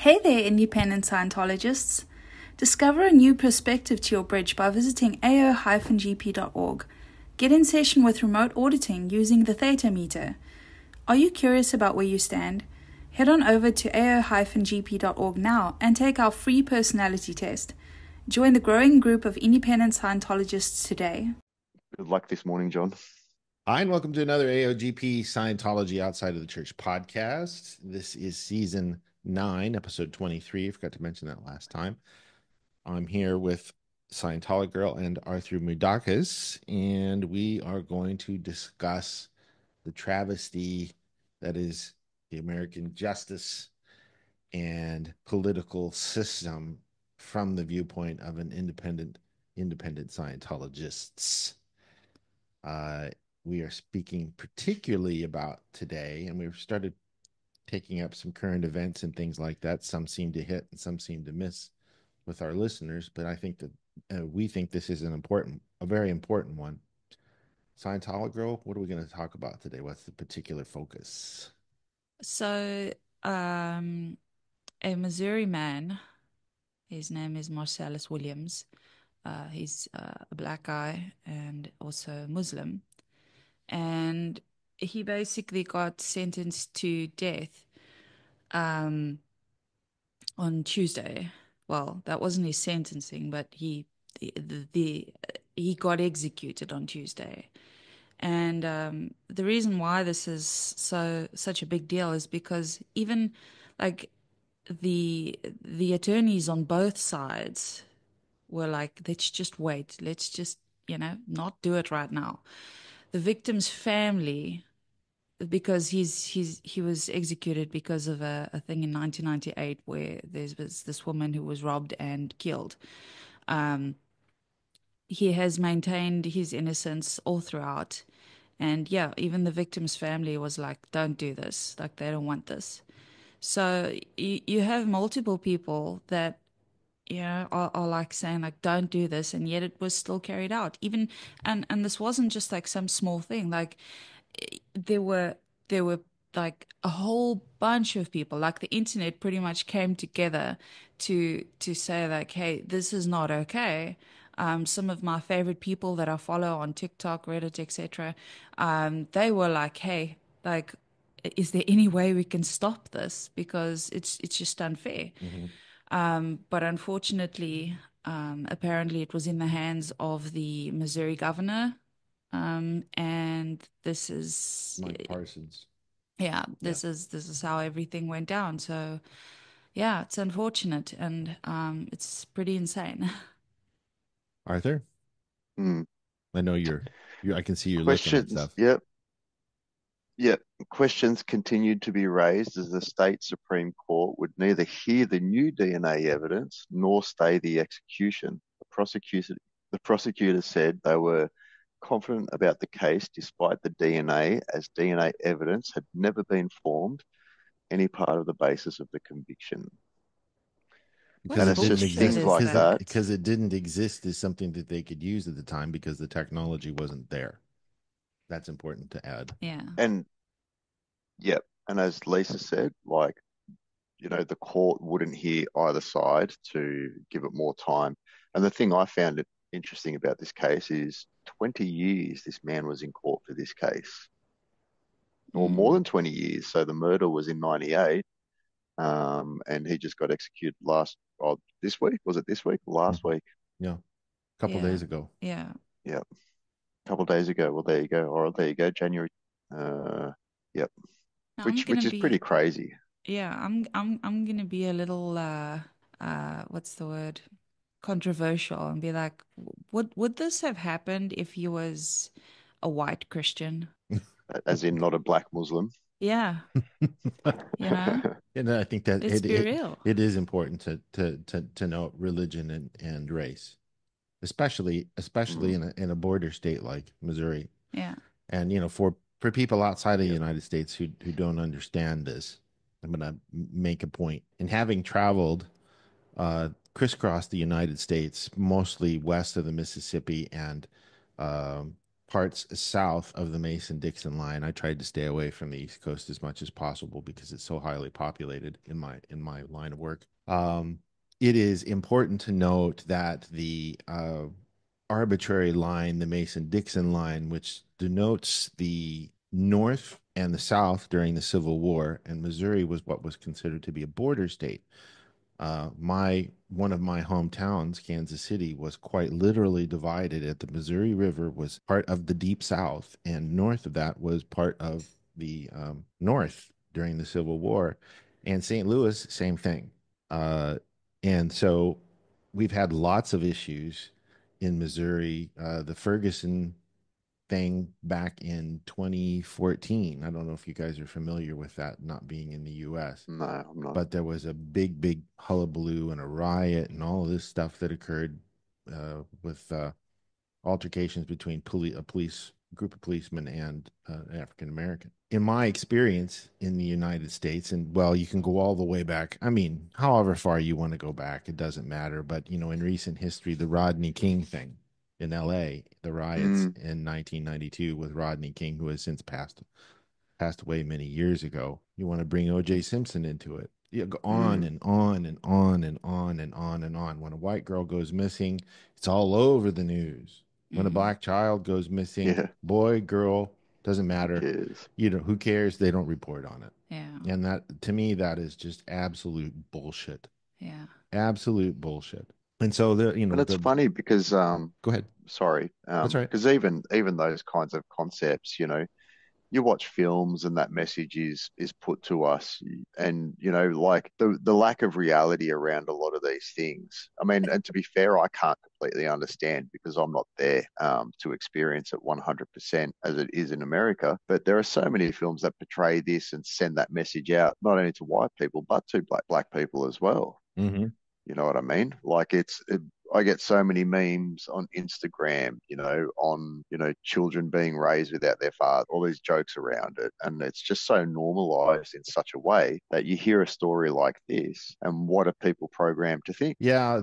Hey there, independent Scientologists. Discover a new perspective to your bridge by visiting ao-gp.org. Get in session with remote auditing using the Theta Meter. Are you curious about where you stand? Head on over to ao-gp.org now and take our free personality test. Join the growing group of independent Scientologists today. Good luck this morning, John. Hi, and welcome to another AOGP Scientology Outside of the Church podcast. This is season 9, episode 23. I forgot to mention that last time. I'm here with Scientology Girl and Arthur Mudakis, and we are going to discuss the travesty that is the American justice and political system from the viewpoint of an independent Scientologists. We are speaking particularly about today, and we've started taking up some current events and things like that. Some seem to hit and some seem to miss with our listeners, but I think that we think this is a very important one. Scientology Girl, what are we going to talk about today? What's the particular focus? So, a Missouri man, his name is Marcellus Williams. He's a black guy and also Muslim. And he basically got sentenced to death on Tuesday. Well, that wasn't his sentencing, but he got executed on Tuesday. And the reason why this is such a big deal is because even like the attorneys on both sides were like, let's just wait. Let's just, not do it right now. The victim's family, because he was executed because of a thing in 1998 where there was this woman who was robbed and killed. He has maintained his innocence all throughout. And yeah, even the victim's family was like, don't do this. Like, they don't want this. So you have multiple people that are like saying like don't do this, and yet it was still carried out. Even and this wasn't just like some small thing. Like there were there were like a whole bunch of people, like the internet pretty much came together to say like, hey, this is not okay. Some of my favorite people that I follow on TikTok, Reddit, etc., they were like, hey, like, is there any way we can stop this? Because it's just unfair. Mm-hmm. But unfortunately, apparently it was in the hands of the Missouri governor. And this is, Mike Parsons. yeah, this is how everything went down. So yeah, it's unfortunate and it's pretty insane. Arthur, Hmm. I know I can see you're looking at Questions. stuff. Yep. Yep. Questions continued to be raised as the state Supreme Court would neither hear the new DNA evidence nor stay the execution. The prosecutor said they were confident about the case despite the DNA, as DNA evidence had never been formed any part of the basis of the conviction. What Because And it it's didn't just bullshit exist things is like that. that? because it didn't exist as something that they could use at the time because the technology wasn't there. That's important to add. Yeah. And yep. And as Lisa said, like, the court wouldn't hear either side to give it more time. And the thing I found it interesting about this case is 20 years this man was in court for this case, or more Mm. than 20 years. So the murder was in 98, and he just got executed this week. Was it this week? Last Mhm. week? Yeah, a couple Yeah. days ago. Yeah. Yeah, a couple of days ago. Well, there you go. Or there you go, January. Uh, yep. Now I'm Which gonna is pretty be crazy. Yeah, I'm gonna be a little what's the word? Controversial and be like, would this have happened if he was a white Christian? As in not a black Muslim. Yeah, you know? And I think that Let's be real. it is important to know religion and race, especially Mm, in a border state like Missouri. Yeah. And for people outside of the yep. United States who don't understand this, I'm gonna make a point. And having traveled crisscross the United States, mostly west of the Mississippi and um parts south of the Mason-Dixon line. I tried to stay away from the East Coast as much as possible because it's so highly populated in my line of work. It is important to note that the arbitrary line, the Mason-Dixon line, which denotes the North and the South during the Civil War, and Missouri was what was considered to be a border state. One of my hometowns, Kansas City, was quite literally divided. At the Missouri River was part of the Deep South, and north of that was part of the North during the Civil War. And St. Louis, same thing. And so we've had lots of issues in Missouri. The Ferguson thing back in 2014. I don't know if you guys are familiar with that, not being in the US. No, I'm not. But there was a big hullabaloo and a riot and all of this stuff that occurred with altercations between a group of policemen and African American. In my experience in the United States, and well, you can go all the way back. I mean, however far you want to go back, it doesn't matter. But you know, in recent history, the Rodney King thing in LA, the riots in 1992 with Rodney King, who has since passed away many years ago. You want to bring O.J. Simpson into it. You go on and on and on and on and on and on. When a white girl goes missing, it's all over the news. When a black child goes missing, boy, girl, doesn't matter. You know, who cares? They don't report on it. Yeah. And that, to me, that is just absolute bullshit. Yeah. Absolute bullshit. And so but it's funny because go ahead. Sorry. That's right. Because even those kinds of concepts, you know, you watch films and that message is put to us, and you know, like the lack of reality around a lot of these things. I mean, and to be fair, I can't completely understand because I'm not there to experience it 100% as it is in America. But there are so many films that portray this and send that message out, not only to white people but to black people as well. Mm-hmm. You know what I mean? Like I get so many memes on Instagram, you know, on, you know, children being raised without their father, all these jokes around it. And it's just so normalized in such a way that you hear a story like this and what are people programmed to think? Yeah,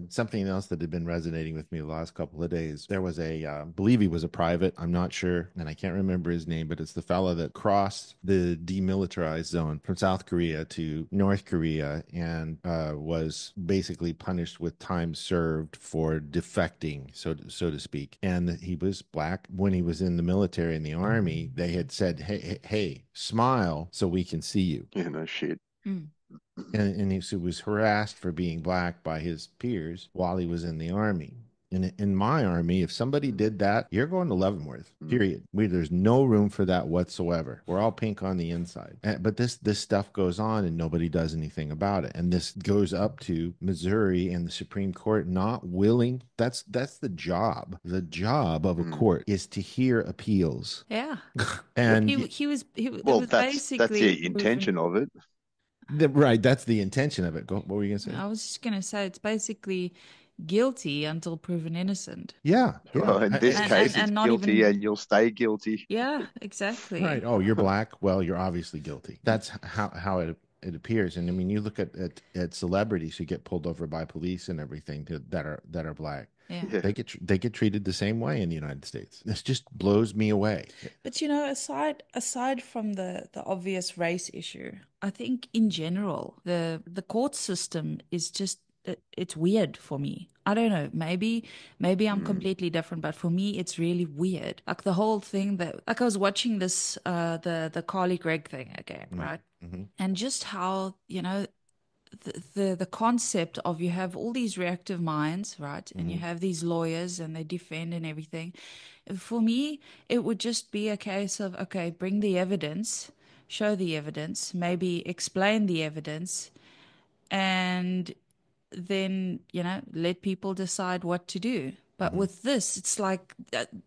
something else that had been resonating with me the last couple of days. There was I believe he was a private, I'm not sure, and I can't remember his name, but it's the fella that crossed the demilitarized zone from South Korea to North Korea and was basically punished with time served for defecting, so to speak. And he was black. When he was in the military and the army, they had said, hey, smile so we can see you. You know, shit. And he was harassed for being black by his peers while he was in the army. In my army, if somebody did that, you're going to Leavenworth, period. There's no room for that whatsoever. We're all pink on the inside. But this stuff goes on and nobody does anything about it. And this goes up to Missouri and the Supreme Court not willing. That's the job. The job of a court is to hear appeals. Yeah. And he was that's basically the intention of it. Right, that's the intention of it. What were you going to say? I was just going to say it's basically guilty until proven innocent. Yeah. Well, in this case, it's not guilty even... and you'll stay guilty. Yeah, exactly. Right. Oh, you're black. Well, you're obviously guilty. That's how it appears. And I mean, you look at celebrities who get pulled over by police and everything that are black. Yeah. They get treated the same way in the United States. This just blows me away. But you know, aside from the obvious race issue, I think in general the court system is just it's weird for me. I don't know. Maybe I'm completely different, but for me it's really weird. Like the whole thing that like I was watching this the Carly Gregg thing again, right? Mm-hmm. And just how, you know, the concept of you have all these reactive minds, right? And you have these lawyers and they defend and everything. For me, it would just be a case of, okay, bring the evidence, show the evidence, maybe explain the evidence, and then, you know, let people decide what to do. But with this, it's like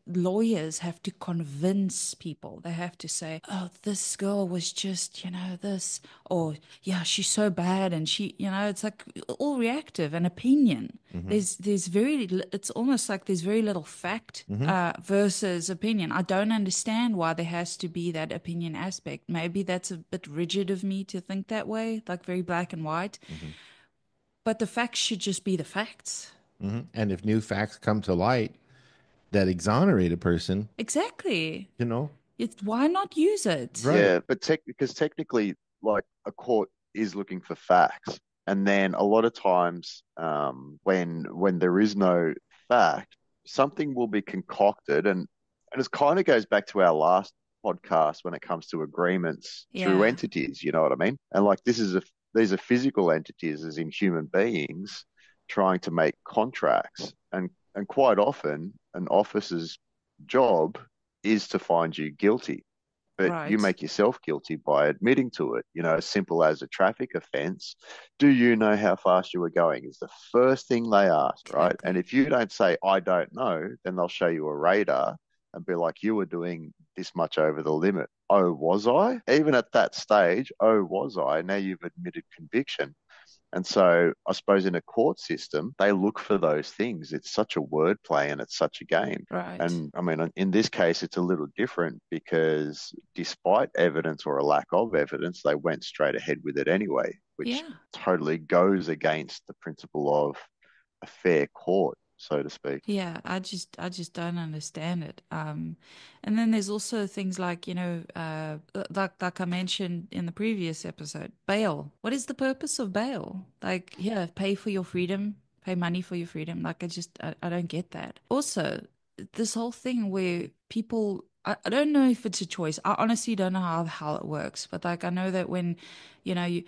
lawyers have to convince people. They have to say, oh, this girl was just, you know, this, or yeah, she's so bad. And she, you know, it's like all reactive and opinion. There's it's almost like there's very little fact versus opinion. I don't understand why there has to be that opinion aspect. Maybe that's a bit rigid of me to think that way, like very black and white. But the facts should just be the facts. And if new facts come to light, that exonerate a person, Exactly. you know? Why not use it? Right. Yeah, but because technically, like a court is looking for facts, and then a lot of times, when there is no fact, something will be concocted, and it kind of goes back to our last podcast when it comes to agreements through Yeah, entities. You know what I mean? And like these are physical entities, as in human beings, trying to make contracts, and quite often, an officer's job is to find you guilty, but you right. make yourself guilty by admitting to it. As simple as a traffic offense. Do you know how fast you were going? Is the first thing they ask, right? And Exactly. if you don't say, I don't know, then they'll show you a radar and be like, you were doing this much over the limit. Oh, was I? Even at that stage, oh, was I? Now you've admitted conviction. And so I suppose in a court system, they look for those things. It's such a wordplay and it's such a game. Right. And I mean, in this case, it's a little different because despite evidence or a lack of evidence, they went straight ahead with it anyway, which Yeah. totally goes against the principle of a fair court, so to speak. Yeah, I just don't understand it. And then there's also things like, like I mentioned in the previous episode, bail. What is the purpose of bail? Like, yeah, pay for your freedom, pay money for your freedom. Like, I don't get that. Also, this whole thing where people, I don't know if it's a choice. I honestly don't know how it works, but like, I know that when, you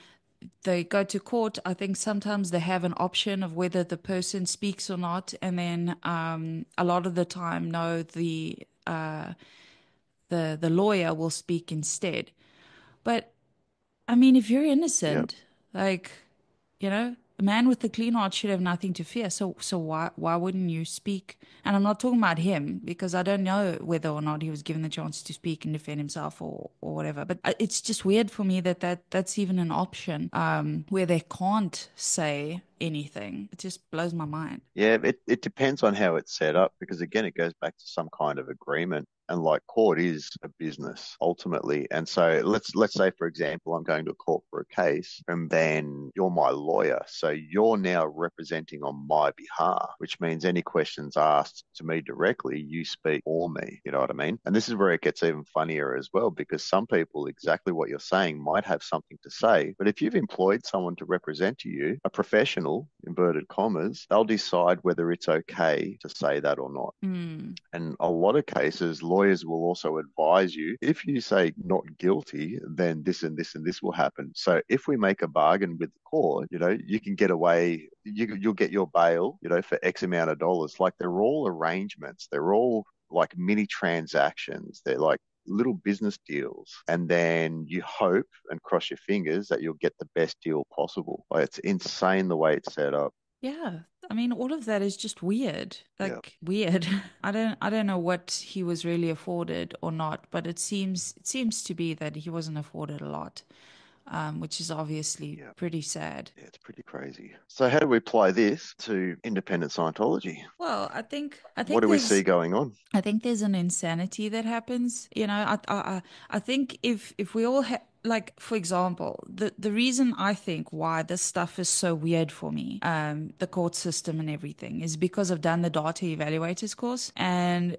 they go to court, I think sometimes they have an option of whether the person speaks or not, and then a lot of the time, no, the lawyer will speak instead. But I mean, if you're Yeah. innocent, like, a man with a clean heart should have nothing to fear. So why wouldn't you speak? And I'm not talking about him because I don't know whether or not he was given the chance to speak and defend himself or whatever. But it's just weird for me that's even an option where they can't say anything. It just blows my mind. Yeah, it depends on how it's set up because again, it goes back to some kind of agreement. And like court is a business ultimately. And so let's say, for example, I'm going to court for a case and then you're my lawyer. So you're now representing on my behalf, which means any questions asked to me directly, you speak for me. You know what I mean? And this is where it gets even funnier as well, because some people, exactly what you're saying, might have something to say. But if you've employed someone to represent you, a professional, inverted commas, they'll decide whether it's okay to say that or not. Mm, And a lot of cases, lawyers will also advise you if you say not guilty, then this and this and this will happen. So if we make a bargain with the court, you can get away, you'll get your bail, for X amount of dollars. Like they're all arrangements, they're all like mini transactions, they're like little business deals. And then you hope and cross your fingers that you'll get the best deal possible. Like it's insane the way it's set up. yeah. I mean, all of that is just weird. Yeah. Like weird. I don't know what he was really afforded or not, but it seems to be that he wasn't afforded a lot, which is obviously Yeah. pretty sad. Yeah, it's pretty crazy. So how do we apply this to independent Scientology? Well, I think I What think do we see there's going on? I think there's an insanity that happens. I think if we all like, for example, the reason I think why this stuff is so weird for me, the court system and everything, is because I've done the data evaluators course and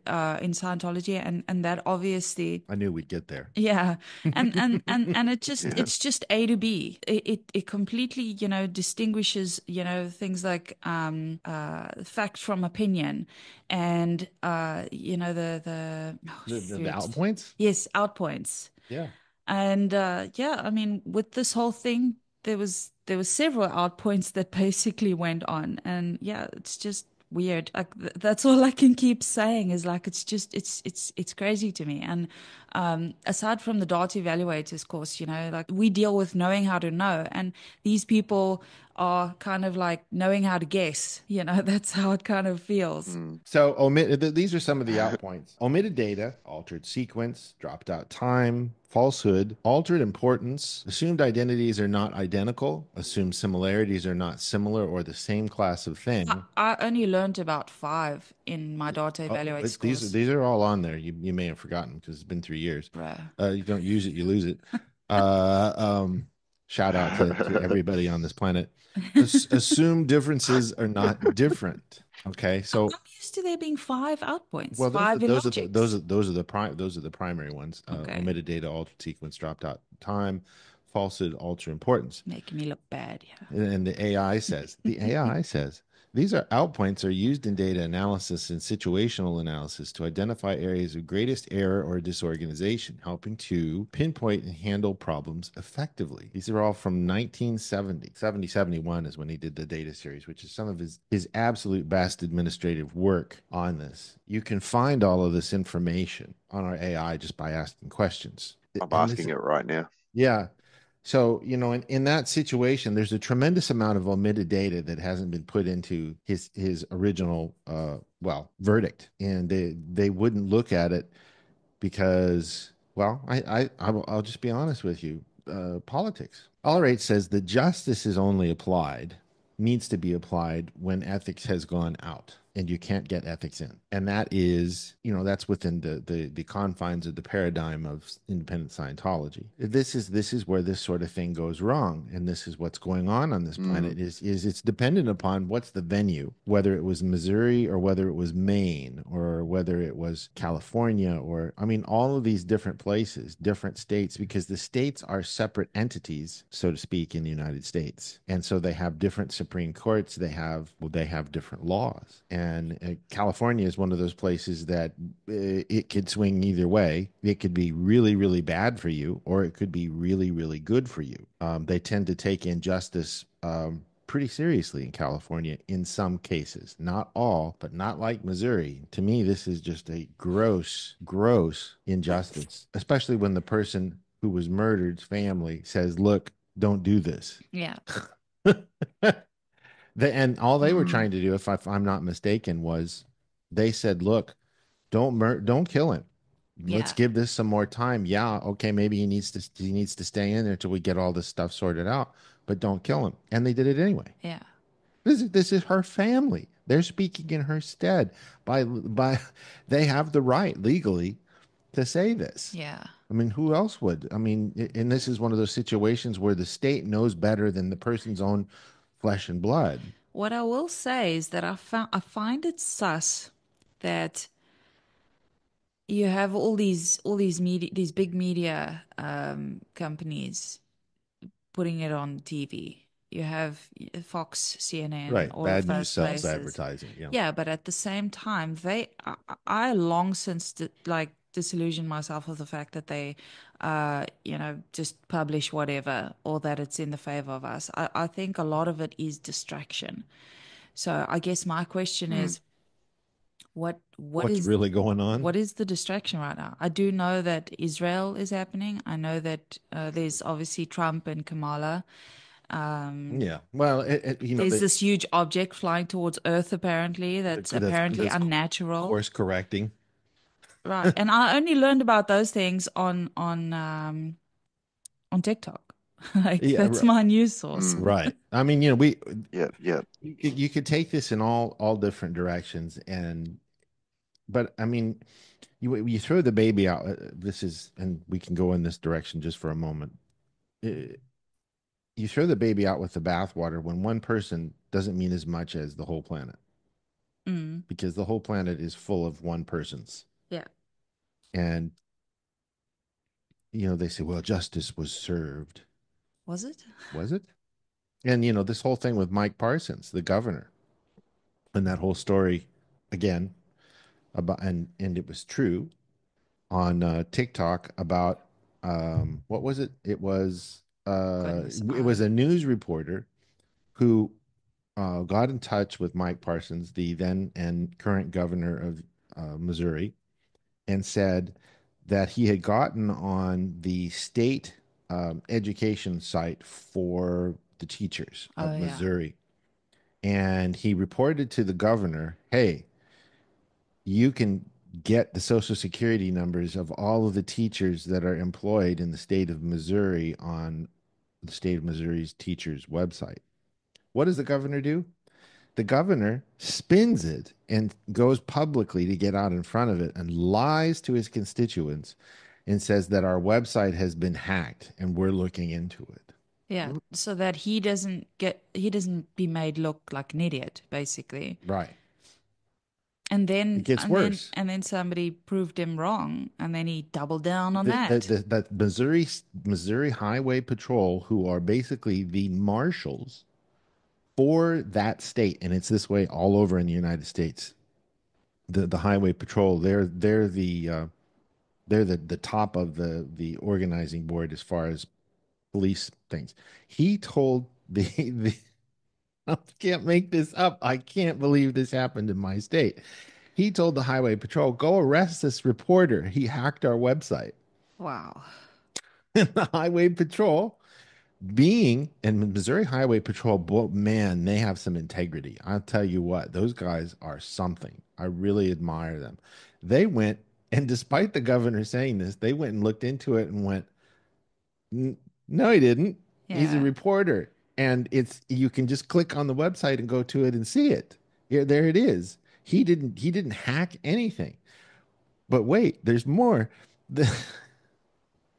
in Scientology, and that obviously. I knew we'd get there. Yeah, and Yeah. it's just A to B. It completely, distinguishes, things like fact from opinion, and oh The shoot. outpoints? Yes, outpoints. Yeah. And yeah, I mean, with this whole thing, there was several outpoints that basically went on, and yeah, it's just weird. Like that's all I can keep saying is like it's just it's crazy to me. And aside from the data evaluators course, like we deal with knowing how to know, and these people are kind of like knowing how to guess. That's how it kind of feels. Mm. So these are some of the outpoints. Omitted data, altered sequence, dropped out time, falsehood, altered importance, assumed identities are not identical, assumed similarities are not similar or the same class of I, thing. I only learned about five in my data Oh, evaluators these course. these are all on there. You may have forgotten because it's been 3 years. Bruh. You don't use it, you lose it. Uh, um, Shout out to everybody on this planet. Assume differences are not different. Okay, I'm so used to there being 5 outpoints, Well, 5 illogics. those are the primary ones. Okay. Omitted data, altered sequence, dropped out time, falsehood, alter importance. Making me look bad, And the AI says these are outpoints are used in data analysis and situational analysis to identify areas of greatest error or disorganization, helping to pinpoint and handle problems effectively. These are all from 1970. 71 is when he did the data series, which is some of his absolute best administrative work on this. You can find all of this information on our AI just by asking questions. I'm And this, asking it right now. yeah. So, in that situation, there's a tremendous amount of omitted data that hasn't been put into his original verdict. And they wouldn't look at it because, well, I'll just be honest with you. Politics. All says that justice is only needs to be applied when ethics has gone out and you can't get ethics in. And that is, that's within the confines of the paradigm of independent Scientology. This is where this sort of thing goes wrong. And this is what's going on this planet is it's dependent upon what's the venue, whether it was Missouri or whether it was Maine or whether it was California or, I mean, all of these different places, different states, because the states are separate entities, so to speak, in the United States. And so they have different Supreme Courts. They have different laws. And California is one of those places that it could swing either way. It could be really, really bad for you, or it could be really, really good for you. They tend to take injustice pretty seriously in California in some cases. Not all, but not like Missouri. To me, this is just a gross, gross injustice, especially when the person who was murdered's family says, look, don't do this. Yeah. And all they were trying to do, if I'm not mistaken, was they said, "Look, don't kill him. Let's Yeah. give this some more time. Yeah, okay, maybe he needs to stay in there until we get all this stuff sorted out, but don't kill him." And they did it anyway. Yeah. This is her family. They're speaking in her stead. By they have the right legally to say this. Yeah. I mean, who else would? I mean, and this is one of those situations where the state knows better than the person's own flesh and blood. What I will say is that I find it sus that you have all these media, these big media companies putting it on TV. You have Fox, CNN, Right. all of Bad news those sells places. advertising. Yeah. Yeah, but at the same time, I long since disillusioned myself of the fact that they, just publish whatever or that it's in the favor of us. I think a lot of it is distraction. So I guess my question is, What's really going on? what is the distraction right now? I do know that Israel is happening. I know that there's obviously Trump and Kamala. Yeah. Well, There's this huge object flying towards Earth apparently that's apparently unnatural. Course correcting. Right. And I only learned about those things on TikTok. Like Yeah, that's my news source. right. I mean, Yeah. you could take this in all different directions, but I mean, you throw the baby out. And we can go in this direction just for a moment. You throw the baby out with the bathwater when one person doesn't mean as much as the whole planet, because the whole planet is full of one persons. Yeah. And they say, well, justice was served. Was it? Was it? And this whole thing with Mike Parsons, the governor, and that whole story again about and it was true on TikTok about what was it? It was Goodness, it was a news reporter who got in touch with Mike Parsons, the then and current governor of Missouri, and said that he had gotten on the state education site for the teachers of Oh, yeah. Missouri. And he reported to the governor, hey, you can get the social security numbers of all of the teachers that are employed in the state of Missouri on the state of Missouri's teachers website. What does the governor do? The governor spins it and goes publicly to get out in front of it and lies to his constituents and says that our website has been hacked and we're looking into it. Yeah. So that he doesn't be made look like an idiot, basically. Right. And It then gets and then worse. and then somebody proved him wrong, and then he doubled down on that. The Missouri Highway Patrol, who are basically the marshals for that state, and it's this way all over in the United States. The Highway Patrol, they're the top of the organizing board as far as police things. He told the I can't make this up. I can't believe this happened in my state. He told the Highway Patrol, go arrest this reporter. He hacked our website. Wow. And the Highway Patrol, and Missouri Highway Patrol, man, they have some integrity. I'll tell you what, those guys are something. I really admire them. They went, and despite the governor saying this, they went and looked into it and went, No, he didn't. He's a Yeah. reporter, and it's you can just click on the website and go to it and see it. Yeah, there it is. He didn't hack anything. But wait, there's more. The,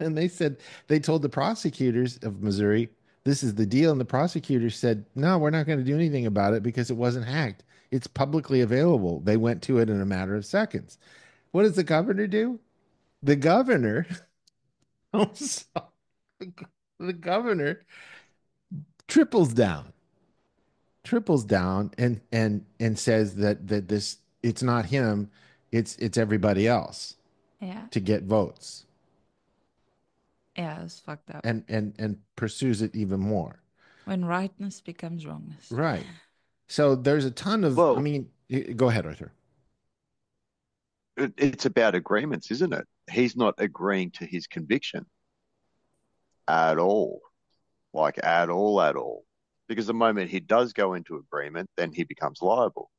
and they told the prosecutors of Missouri, this is the deal, and the prosecutors said, no, we're not going to do anything about it because it wasn't hacked. It's publicly available. They went to it in a matter of seconds. What does the governor do? The governor, I'm sorry, the governor triples down and says that this it's not him, it's everybody else Yeah. to get votes, Yeah, it's fucked up. and pursues it even more. When rightness becomes wrongness. Right. So there's a ton of, I Well, mean, go ahead, Arthur. it's about agreements, isn't it? He's not agreeing to his conviction at all, like at all. Because the moment he does go into agreement, then he becomes liable.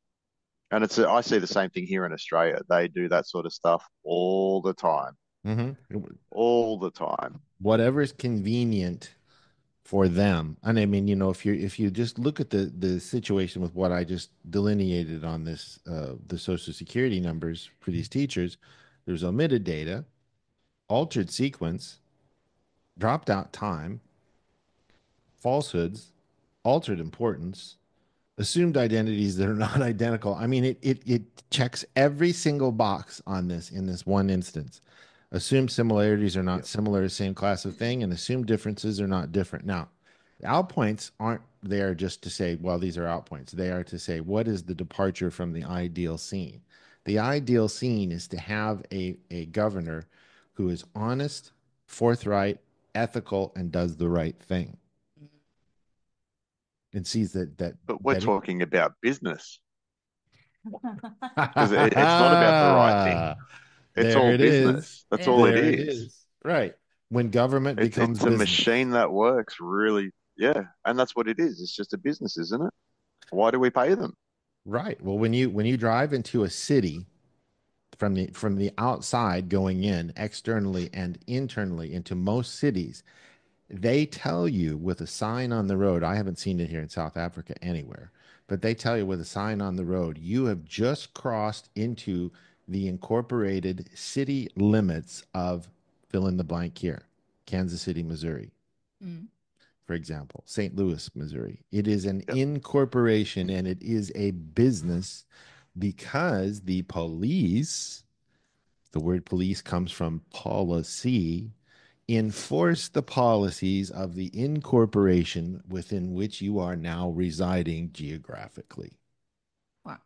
And I see the same thing here in Australia. They do that sort of stuff Hmm. all the time. Whatever is convenient for them. And I mean, if you just look at the situation with what I just delineated on this, the Social Security numbers for these teachers, there's omitted data, altered sequence, dropped out time, falsehoods, altered importance, assumed identities that are not identical. I mean, it checks every single box on this in this one instance. Assumed similarities are not Yep. similar, same class of thing, and assumed differences are not different. Now, out points aren't there just to say, well, these are out points. They are to say, what is the departure from the ideal scene? The ideal scene is to have a governor who is honest, forthright, ethical, and does the right thing and sees But we're that it, talking about business because it's not about the right thing. It's there all it is. business. That's all Yeah. it There it is. is. Right. When government becomes It's a business. machine that works really, yeah. And that's what it is. It's just a business, isn't it? Why do we pay them? Right. Well, when you drive into a city from the outside going in externally and internally into most cities, they tell you with a sign on the road. I haven't seen it here in South Africa anywhere, but they tell you with a sign on the road, you have just crossed into the incorporated city limits of fill in the blank here, Kansas City, Missouri, Mm. for example, St. Louis, Missouri. It is an Yep. incorporation and it is a business because the police, the word police comes from policy, enforce the policies of the incorporation within which you are now residing geographically. Wow.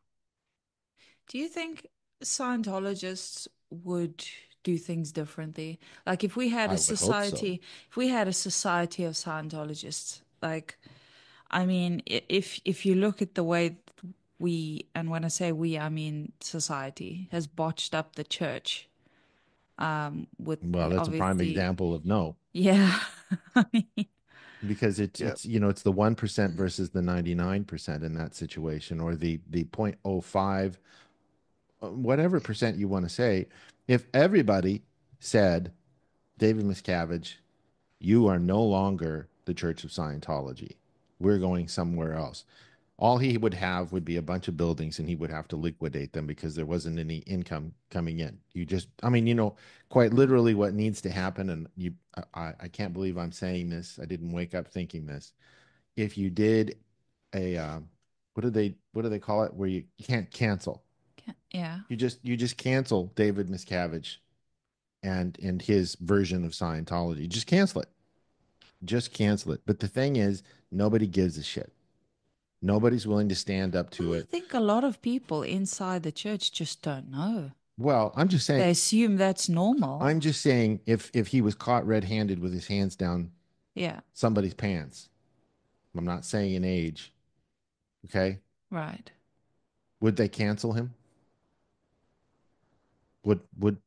Do you think Scientologists would do things differently? Like I would hope so. if we had a society of Scientologists, like, I mean, if you look at the way we, and when I say we, I mean society, has botched up the church, with Well, that's a prime obviously, example of no, yeah. I mean, because Yep. it's the 1% versus the 99% in that situation, or the 0.05, whatever percent you want to say. If everybody said, David Miscavige, you are no longer the Church of Scientology. We're going somewhere else. All he would have would be a bunch of buildings and he would have to liquidate them because there wasn't any income coming in. I mean, quite literally what needs to happen. And I can't believe I'm saying this. I didn't wake up thinking this. If you did a, what do they call it? Where you can't cancel. Yeah. You just cancel David Miscavige and his version of Scientology. Just cancel it. Just cancel it. But the thing is, nobody gives a shit. Nobody's willing to stand up Well, to I it. think a lot of people inside the church just don't know. Well, I'm just saying They assume that's normal. if he was caught red-handed with his hands down Yeah, somebody's pants, I'm not saying an age, okay? right. Would they cancel him? Would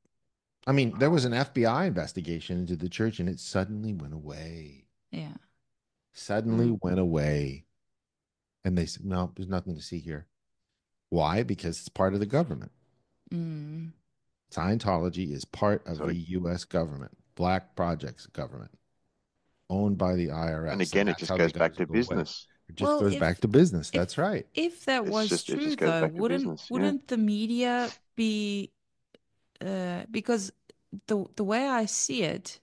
I mean, there was an FBI investigation into the church and it suddenly went away. Yeah. Suddenly went away. And they said, no, there's nothing to see here. Why? Because it's part of the government. Mm. Scientology is part of So, the US government, Black Project's government, owned by the and IRS. And again, it that's just how they goes got back it to to go away. business. It just Well, goes back to business. That's if right. if that was It true just goes though, back to wouldn't business. Yeah. wouldn't the media be because the way I see it,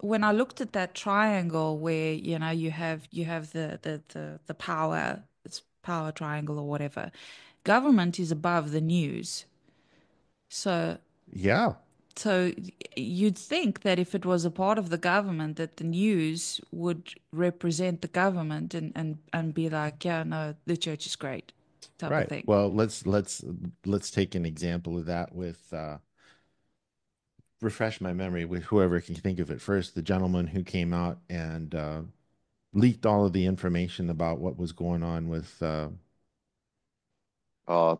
when I looked at that triangle where, you have the power, it's power triangle or whatever. Government is above the news. So Yeah. so you'd think that if it was a part of the government, that the news would represent the government and be like, yeah, no, the church is great, type of Right. thing. Well, let's take an example of that with refresh my memory with whoever can think of it first. The gentleman who came out and leaked all of the information about what was going on with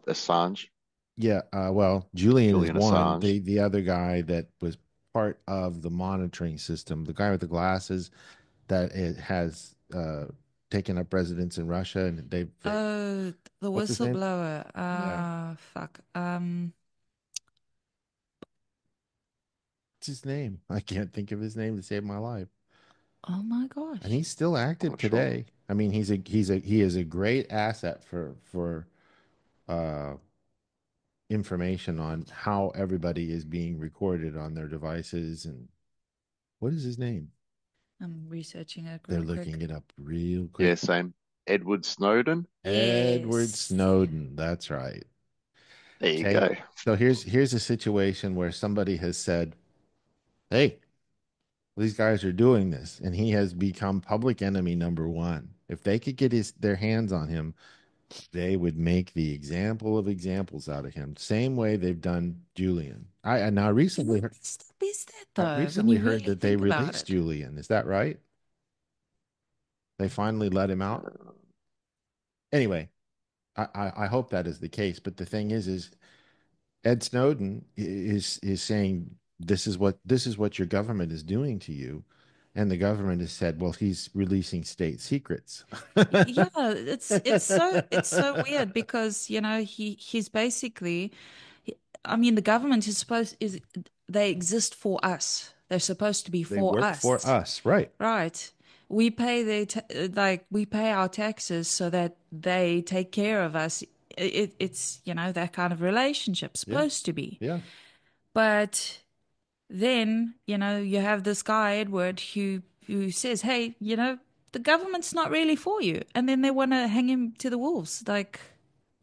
Assange, yeah, well, Julian is Julian one. Assange. The other guy that was part of the monitoring system, the guy with the glasses that it has taken up residence in Russia, and they Oh, the what's his name? whistleblower. Yeah, Fuck. what's his name? I can't think of his name to save my life. Oh my And gosh. he's still I'm active not sure. today. I mean, he is a great asset for uh information on how everybody is being recorded on their devices and what is his name? I'm researching it They're real quick. looking it up real Yeah, quick. same. Edward Snowden. Edward Yes. Snowden. That's right. There you Okay. go. So here's a situation where somebody has said, "Hey, these guys are doing this," and he has become public enemy number one. If they could get their hands on him, they would make the example of examples out of him. Same way they've done Julian. I now recently What stuff is that I though, when recently you heard really that they think about released it? Julian. Is that right? They finally let him out. Uh, Anyway, I hope that is the case. But the thing is Ed Snowden is saying this is what your government is doing to you, and the government has said, well, he's releasing state secrets. Yeah, it's so weird because, he's basically, I mean, the government is supposed is they exist for us. They're supposed to be They for work for us. us, right? Right. We pay we pay our taxes so that they take care of us. It's, that kind of relationship Yeah, supposed to be. yeah, But then, you have this guy, Edward, who says, hey, the government's not really for you. And then they want to hang him to the wolves, like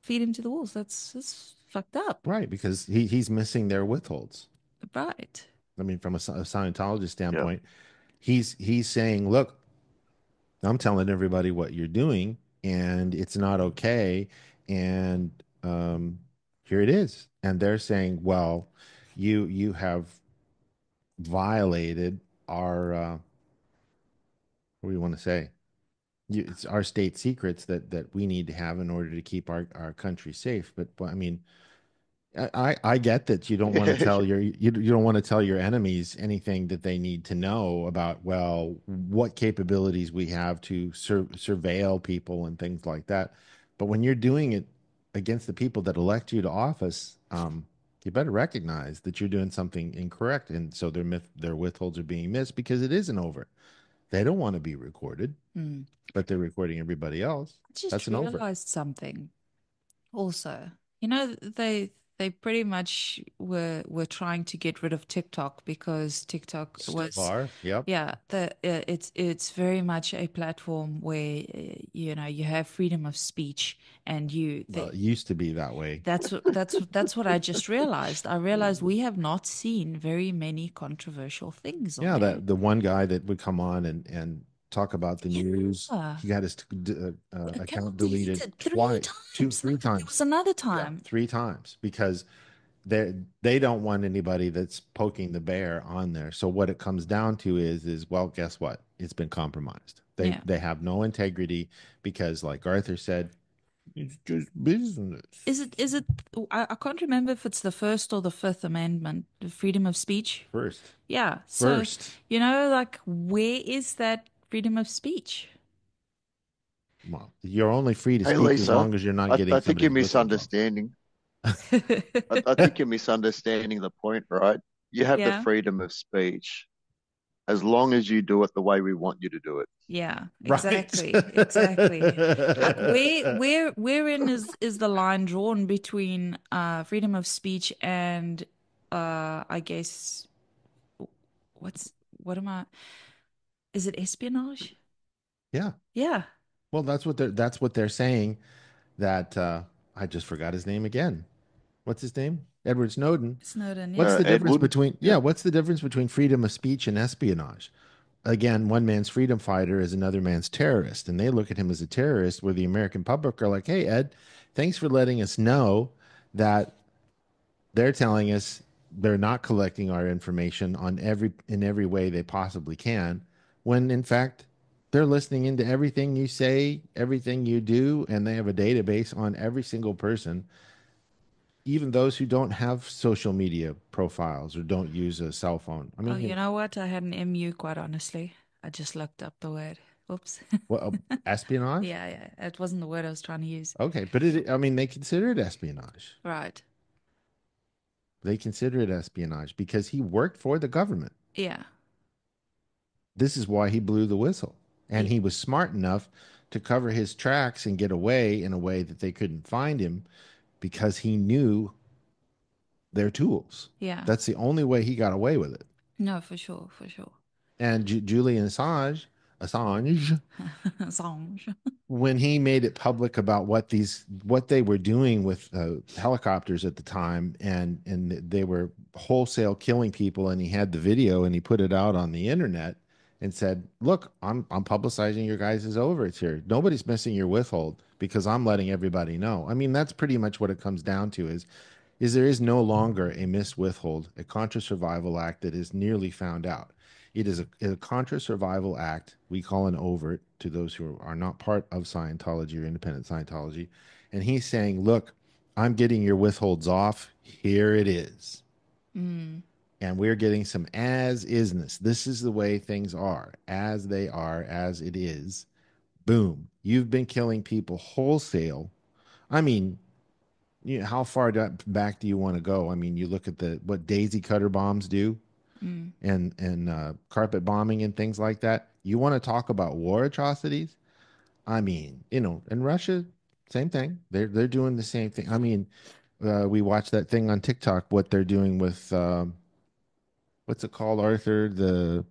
feed him to the wolves. That's fucked up. right. Because he's missing their withholds. Right. I mean, from a Scientologist yeah. standpoint, he's saying, look, I'm telling everybody what you're doing, and it's not okay. And here it is. And they're saying, well, you have violated our what do you want to say? It's our state secrets that we need to have in order to keep our country safe. But I mean, I get that you don't want to tell you don't want to tell your enemies anything that they need to know about, well, what capabilities we have to surveil people and things like that. But when you're doing it against the people that elect you to office, you better recognize that you're doing something incorrect, and so their withholds are being missed because it isn't over. They don't want to be recorded, Hmm. but they're recording everybody else. I just That's an over. realized something also. You know, they they pretty much were trying to get rid of TikTok because TikTok Still was, are. Yep. yeah, it's very much a platform where you have freedom of speech, and Well, it used to be that way. that's what I just realized. I realized we have not seen very many controversial things on Yeah, there. that the one guy that would come on and talk about the news, Yeah. he got his account Account deleted deleted three twice, times. three There times. was another Yeah, time. 3 times because they don't want anybody that's poking the bear on there. So what it comes down to is well, guess what? It's been compromised. Yeah. They have no integrity because, like Arthur said, it's just business. Is it I can't remember if it's the First or the Fifth Amendment, the freedom of speech. First, Yeah. So, first. like, where is that freedom of speech? Well, you're only free to Hey, speak as Lisa, long as you're not I getting think you're somebody's whistles off. misunderstanding. I think you're misunderstanding the point, right? You have the Yeah. freedom of speech as long as you do it the way we want you to do it. Yeah, Right. exactly. Exactly. Like, wherein is the line drawn between freedom of speech and I guess what am I is it espionage? Yeah. Yeah, Well, that's what they're saying that I just forgot his name again. What's his name? Edward Snowden. Snowden, What's yeah. the difference Edward, between yeah. what's the difference between freedom of speech and espionage? Again, one man's freedom fighter is another man's terrorist, and they look at him as a terrorist where the American public are like, "Hey Ed, thanks for letting us know that they're telling us they're not collecting our information on every way they possibly can, when in fact they're listening into everything you say, everything you do, and they have a database on every single person, even those who don't have social media profiles or don't use a cell phone. I Oh, mean, you know what? I had an MU, quite honestly. I just looked up the word. Oops. what espionage? Yeah, yeah. It wasn't the word I was trying to use. Okay, but I mean, they consider it espionage. Right. They consider it espionage because he worked for the government. Yeah. This is why he blew the whistle. And Yeah. he was smart enough to cover his tracks and get away in a way that they couldn't find him because he knew their tools. Yeah. That's the only way he got away with it. No, for sure, for sure. And Julian Assange, Assange. when he made it public about what they were doing with helicopters at the time, and they were wholesale killing people, and he had the video and he put it out on the internet and said, "Look, I'm publicizing your guys' overage here. Nobody's missing your withhold because I'm letting everybody know." I mean, that's pretty much what it comes down to is there is no longer a miss withhold, a contra survival act that is nearly found out. It is a contra survival act we call an overt to those who are not part of Scientology or independent Scientology. And he's saying, look, I'm getting your withholds off. Here it is. Mm. And we're getting some as isness. This is the way things are, as they are, as it is. Boom. You've been killing people wholesale. I mean, how far back do you want to go? I mean, you look at what daisy cutter bombs do Mm. and carpet bombing and things like that. You want to talk about war atrocities? I mean, in Russia, same thing. They're doing the same thing. I mean, we watched that thing on TikTok. What they're doing with what's it called, Arthur?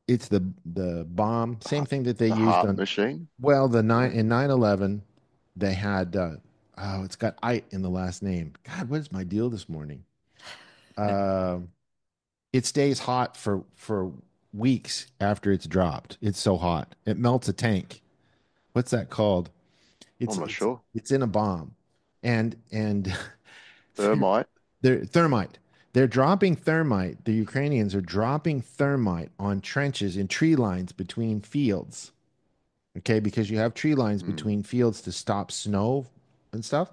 It's the bomb. Same thing that they The used heart on. machine. Well, the Yeah. nine in 9/11, they had. Oh, it's got "ite" in the last name. God, what is my deal this morning? Uh, it stays hot for weeks after it's dropped. It's so hot. It melts a tank. What's that called? It's I'm not it's sure. it's in a bomb. And Thermite. they're thermite. They're dropping thermite. The Ukrainians are dropping thermite on trenches in tree lines between fields. Okay, because you have tree lines Mm. between fields to stop snow and stuff.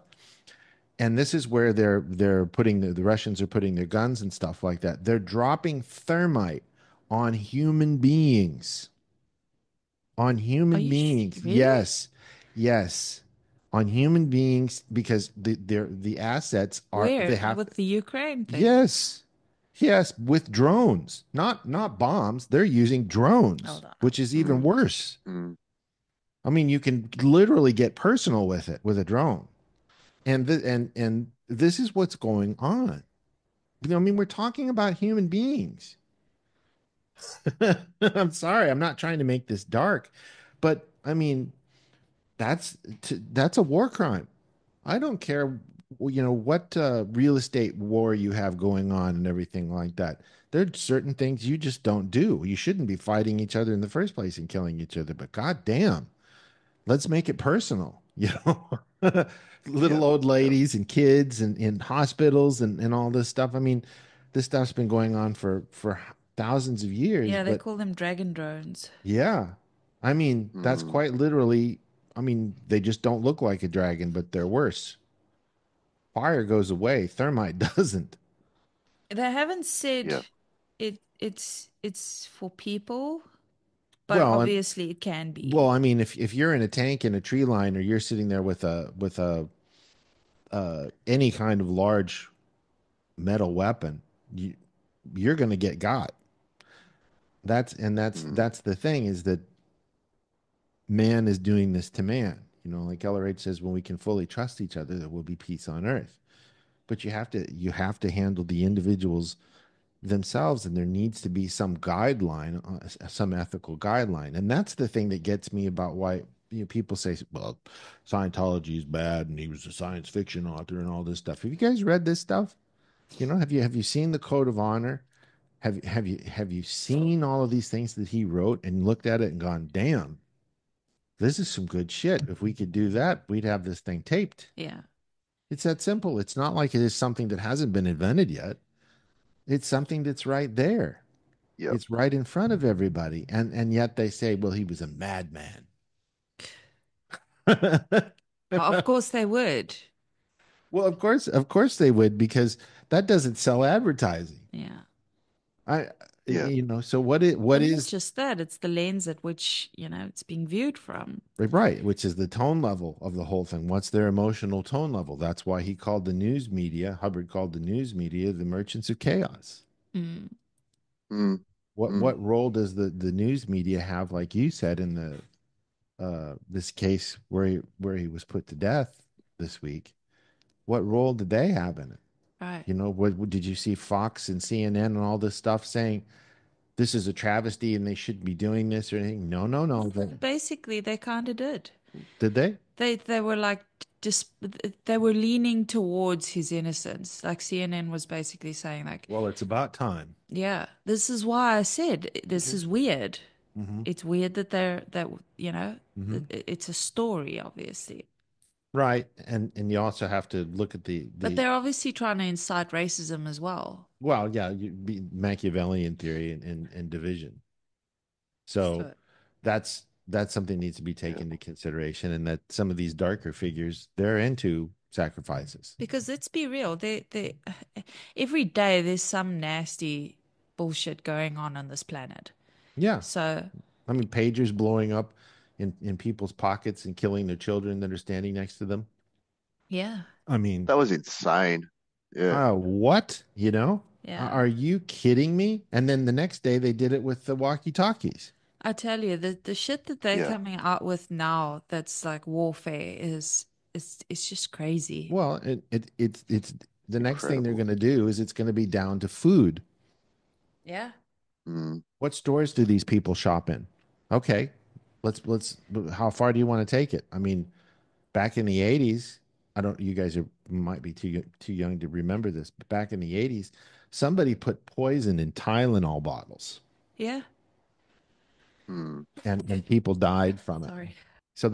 And this is where they're putting the Russians are putting their guns and stuff like that. They're dropping thermite on human beings. On Are human you beings. really? Yes. Yes. On human beings because the assets are they Where? have With the Ukraine thing? yes. Yes, with drones. Not bombs. They're using drones, Hold on. which is even Mm. worse. Mm. I mean, you can literally get personal with it with a drone. And this is what's going on. I mean, we're talking about human beings. I'm sorry, I'm not trying to make this dark, but I mean, that's a war crime. I don't care, what real estate war you have going on and everything like that. There's certain things you just don't do. You shouldn't be fighting each other in the first place and killing each other. But god damn, let's make it personal. Yeah. Little old Yeah. ladies and kids and in hospitals and all this stuff. I mean, this stuff's been going on for thousands of years, Yeah, they but call them dragon drones. yeah. I mean, that's Mm, quite literally, I mean, they just don't look like a dragon, but they're worse. Fire goes away, thermite doesn't. They haven't said yeah. it's for people, but Well, obviously it can well, be. I mean, if you're in a tank in a tree line or you're sitting there with a any kind of large metal weapon, you're going to get got. Mm, That's the thing is that man is doing this to man. Like LRH says, when we can fully trust each other, there will be peace on earth. But you have to handle the individuals themselves, and there needs to be some guideline, some ethical guideline. And that's the thing that gets me about why people say, well, Scientology is bad and he was a science fiction author and all this stuff. Have you guys read this stuff? Have you seen the code of honor? Have you seen all of these things that he wrote and looked at it and gone, damn, this is some good shit. If we could do that, we'd have this thing taped. Yeah. It's that simple. It's not like it is something that hasn't been invented yet. It's something that's right there. yep. It's right in front of everybody. And yet they say, well, he was a madman. Of course they would. Well, of course they would, because that doesn't sell advertising. Yeah. I Yeah. so what But not is just that, it's the lens at which, it's being viewed from. right, which is the tone level of the whole thing. What's their emotional tone level? That's why he called the news media, Hubbard called the news media the merchants of chaos. Mm. Mm, What mm. role does the news media have, like you said, in the this case where he was put to death this week? What role did they have in it? Right. What did you see Fox and CNN and all this stuff saying this is a travesty and they shouldn't be doing this or anything? No, no, no. Basically, they kind of did. Did they? They were like just they were leaning towards his innocence. Like CNN was basically saying like, Well, it's about time. yeah, this is why I said this Okay. is weird. Mm-hmm. It's weird that Mm-hmm. it's a story, obviously. Right, and you also have to look at But the they're obviously trying to incite racism as well. well, yeah, Machiavellian theory and division. So So, that's something that needs to be Yeah. taken into consideration, and that some of these darker figures they're into sacrifices. because let's be real, every day there's some nasty bullshit going on this planet. Yeah, So, I mean, pagers blowing up in people's pockets and killing their children that are standing next to them. yeah, I mean, That was insane. Yeah. what? yeah. Are you kidding me? And then the next day they did it with the walkie-talkies. I tell you, the shit that they're Yeah. coming out with now that's like warfare it's just crazy. Well, it's the next thing they're Incredible. going to do is it's going to be down to food. Yeah. Mm, What stores do these people shop in? Okay, let's. How far do you want to take it? I mean, back in the '80s, I don't. You guys might be too young to remember this, but back in the '80s, somebody put poison in Tylenol bottles, Yeah. mm. and people died from it. Sorry. So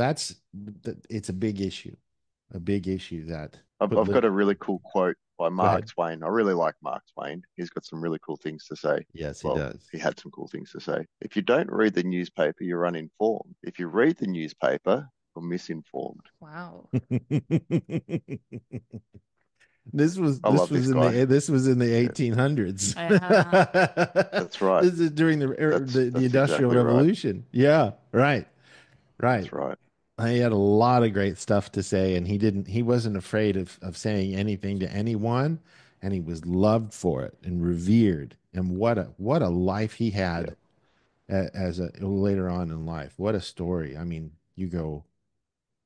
it's a big issue that I've got a really cool quote by Go Mark ahead. Twain. I really like Mark Twain. He's got some really cool things to say. Yes, he Well, does. he had some cool things to say. If you don't read the newspaper, you're uninformed. If you read the newspaper, you're misinformed. Wow. This was I this love was this in guy. the Yeah, 1800s. Yeah. that's right. This is during the That's Industrial exactly right. Revolution. Yeah, right, right. That's right. He had a lot of great stuff to say, and he wasn't afraid of saying anything to anyone, and he was loved for it and revered. And what a life he Yeah. had as a later on in life. What a story. I mean, you go,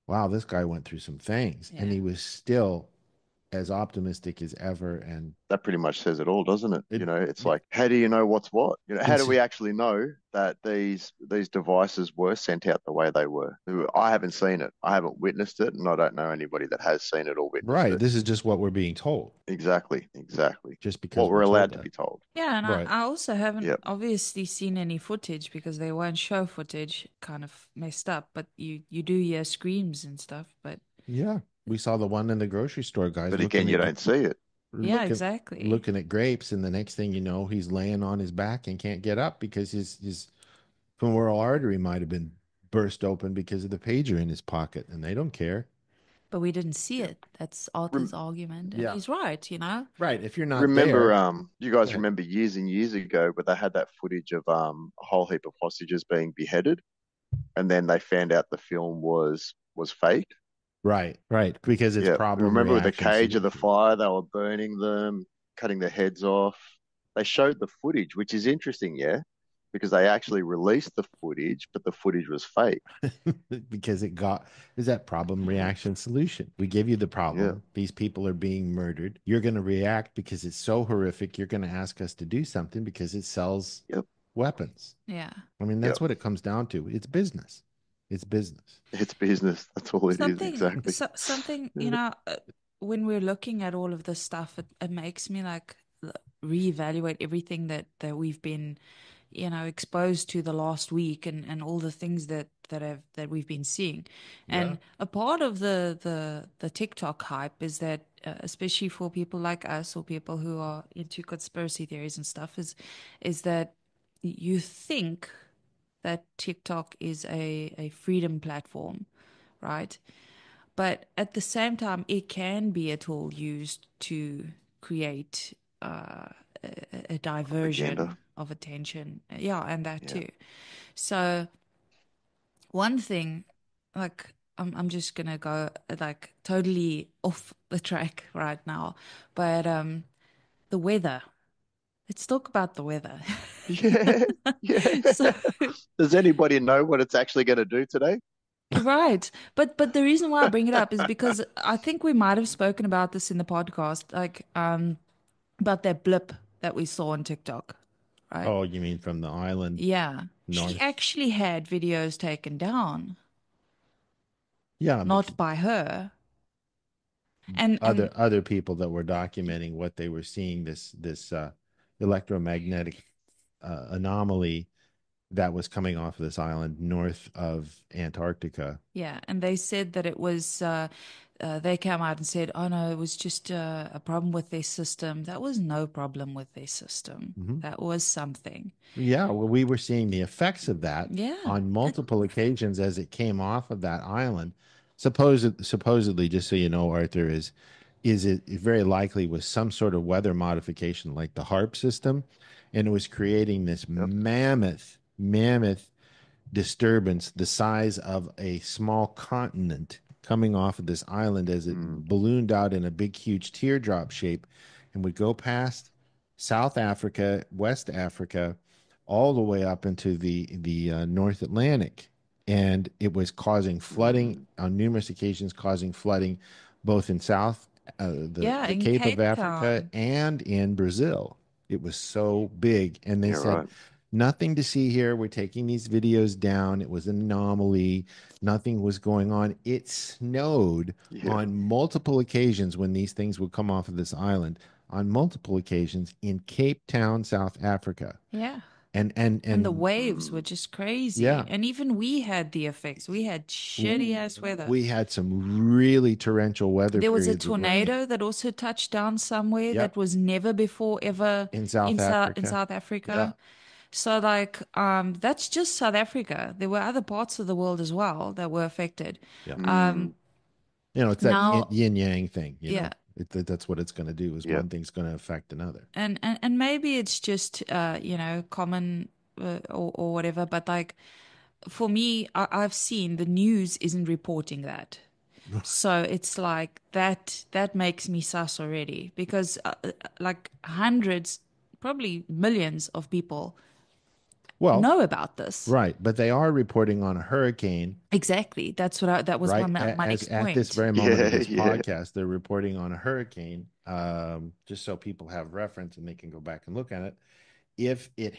wow, this guy went through some things, and Yeah. he was still as optimistic as ever. And That pretty much says it all, doesn't it? it, It's like, how do you know what's what? How do it's we actually know that these devices were sent out the way they were? I haven't seen it. I haven't witnessed it, and I don't know anybody that has seen it or witnessed right. it. This is just what we're being told, Exactly, exactly. just What because we're we're told allowed to that. be told. Yeah, and Right. I also haven't Yep. obviously seen any footage because they won't show footage, kind of messed up. But you do hear screams and stuff. But Yeah. We saw the one in the grocery store, guys But again, you don't see it. yeah, looking exactly. looking at grapes, and the next thing you know, he's laying on his back and can't get up because his femoral artery might have been burst open because of the pager in his pocket, and they don't care. But we didn't see Yep. it. That's Arthur's Rem- argument, and Yeah. he's right. Right. If you're not remember, there, you go guys ahead. remember years and years ago where they had that footage of a whole heap of hostages being beheaded, and then they found out the film was fake. Right, right. Because it's Yeah, problem remember with the reaction cage of the solution. fire, they were burning them, cutting their heads off. They showed the footage, which is interesting, yeah, because they actually released the footage, but the footage was fake. Because it got is that problem Mm, reaction solution. We give you the yeah, problem. These people are being murdered. You're going to react because it's so horrific. You're going to ask us to do something because it sells yep, weapons. Yeah. I mean, that's yep. what it comes down to. It's business. It's business. It's business. That's all it is, Something, exactly. something, Yeah, when we're looking at all of this stuff, it makes me like reevaluate everything that we've been, exposed to the last week and all the things that we've been seeing. Yeah. And a part of the TikTok hype is that, especially for people like us or people who are into conspiracy theories and stuff, is that you think that TikTok is a freedom platform, right? But at the same time, it can be a tool used to create a propaganda. diversion of attention. Yeah, and that Yeah. too. So one thing, like I'm just gonna go like totally off the track right now, but the weather. Let's talk about the weather. Yeah, yeah. So Does anybody know what it's actually going to do today? right. But the reason why I bring it up is because I think we might have spoken about this in the podcast, like about that blip that we saw on TikTok, right? Oh, you mean from the island Yeah. She north? actually had videos taken down, Yeah, but not by her. And other people that were documenting what they were seeing, this electromagnetic anomaly that was coming off of this island north of Antarctica. yeah, and they said that it was they came out and said, "Oh no, it was just a problem with their system." That was no problem with their system. Mhm. That was something. Yeah, well, we were seeing the effects of that Yeah. on multiple occasions as it came off of that island. Supposedly, just so you know, Arthur, is it very likely was some sort of weather modification like the HARP system, and it was creating this Yep. mammoth disturbance the size of a small continent coming off of this island as it Mm, ballooned out in a big, huge teardrop shape and would go past South Africa, West Africa, all the way up into the North Atlantic. And it was causing flooding mm. on numerous occasions, causing flooding both in South, Yeah, the in Cape of Cape Africa Town. and in Brazil. It was so big. And they Yeah, said, right. nothing to see here. We're taking these videos down. It was an anomaly. Nothing was going on. It snowed Yeah. on multiple occasions when these things would come off of this island, on multiple occasions in Cape Town, South Africa. Yeah. And the And waves were Mm, just crazy. yeah, And even we had the effects. We had shitty ass weather. we had some really torrential weather There was a periods with rain. tornado that also touched down somewhere that Yep, was never before ever in South In Africa. South Yeah, Africa. So like that's just South Africa. There were other parts of the world as well that were affected. yeah. mm, It's that Now, yin yang thing. yeah. That's what it's going to do. Is yeah. one thing's going to affect another. And maybe it's just common or whatever, but like for me, I've seen the news isn't reporting that. So it's like that makes me sus already because like hundreds, probably millions of people Well, know about this. right, but they are reporting on a hurricane, Exactly. That was right? my As next at this point. very moment of Yeah, this yeah. podcast, they're reporting on a hurricane, just so people have reference and they can go back and look at it. If it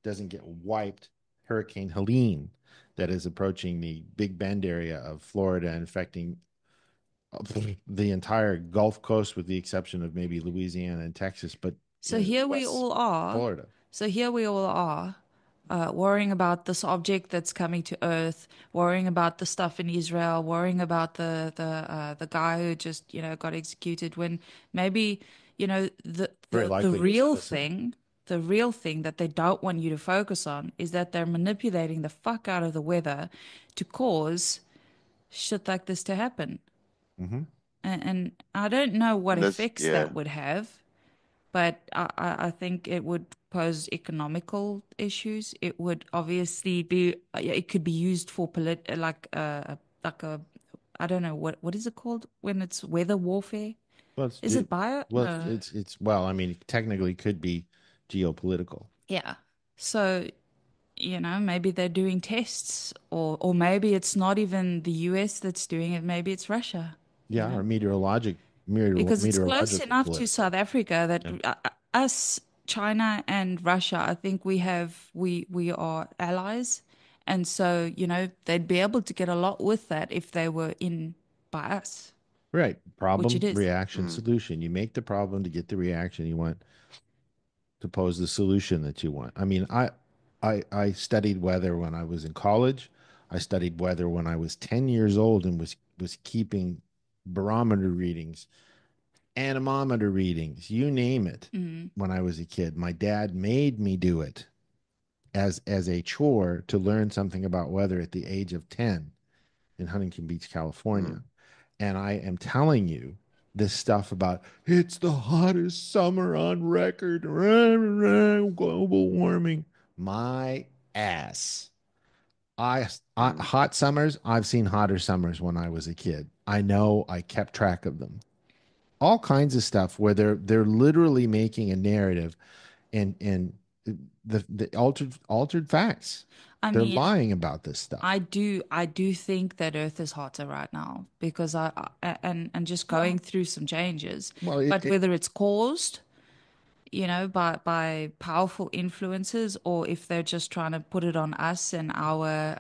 doesn't get wiped, Hurricane Helene that is approaching the Big Bend area of Florida and affecting the entire Gulf Coast with the exception of maybe Louisiana and Texas, but So here we West all are. Florida. So here we all are, worrying about this object that's coming to Earth, worrying about the stuff in Israel, worrying about the guy who just got executed. When maybe Very the likely was real innocent. thing, the real thing that they don't want you to focus on is that they're manipulating the fuck out of the weather to cause shit like this to happen. Hmm. And I don't know what And there's, effects yeah, that would have, but I think it would pose economical issues. It would obviously be, it could be used for like a, I don't know, what is it called when it's weather warfare? Well, Is it bio? No. well, I mean, technically could be geopolitical. Yeah. So, maybe they're doing tests, or maybe it's not even the US that's doing it. Maybe it's Russia, you Yeah, know? or Because it's close meteorological enough to political. South Africa that Yeah. us, China and Russia, I think we are allies, and so they'd be able to get a lot with that if they were in by us, Right. which Problem, it is. reaction, mm, solution. You make the problem to get the reaction you want to pose the solution that you want. I mean, I studied weather when I was in college. I studied weather when I was 10 years old and was keeping barometer readings, anemometer readings, you name it, Mm, when I was a kid. My dad made me do it as a chore to learn something about weather at the age of 10 in Huntington Beach, California. mm. And I am telling you this stuff about it's the hottest summer on record, global warming. My ass. Mm. Hot summers, I've seen hotter summers when I was a kid. I know, I kept track of them. All kinds of stuff where they're literally making a narrative and the altered facts. I They're mean, lying about this stuff. I do think that Earth is hotter right now because and just Well, going through some changes, well, but whether it's caused by powerful influences, or if they're just trying to put it on us and our,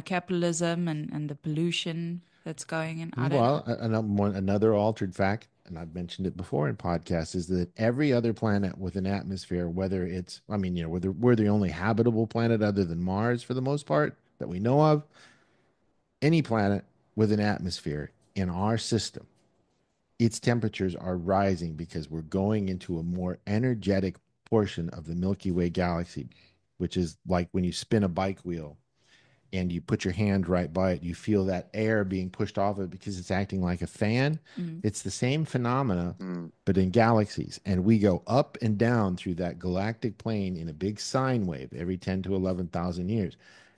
capitalism and the pollution that's going in. I don't know. well, another altered fact, and I've mentioned it before in podcasts, is that every other planet with an atmosphere, whether it's, I mean, we're the only habitable planet other than Mars for the most part that we know of, any planet with an atmosphere in our system, its temperatures are rising because we're going into a more energetic portion of the Milky Way galaxy, which is like when you spin a bike wheel and you put your hand right by it, you feel that air being pushed off it because it's acting like a fan. Mm. It's the same phenomena, Mm. but in galaxies. And we go up and down through that galactic plane in a big sine wave every 10 to 11,000 years.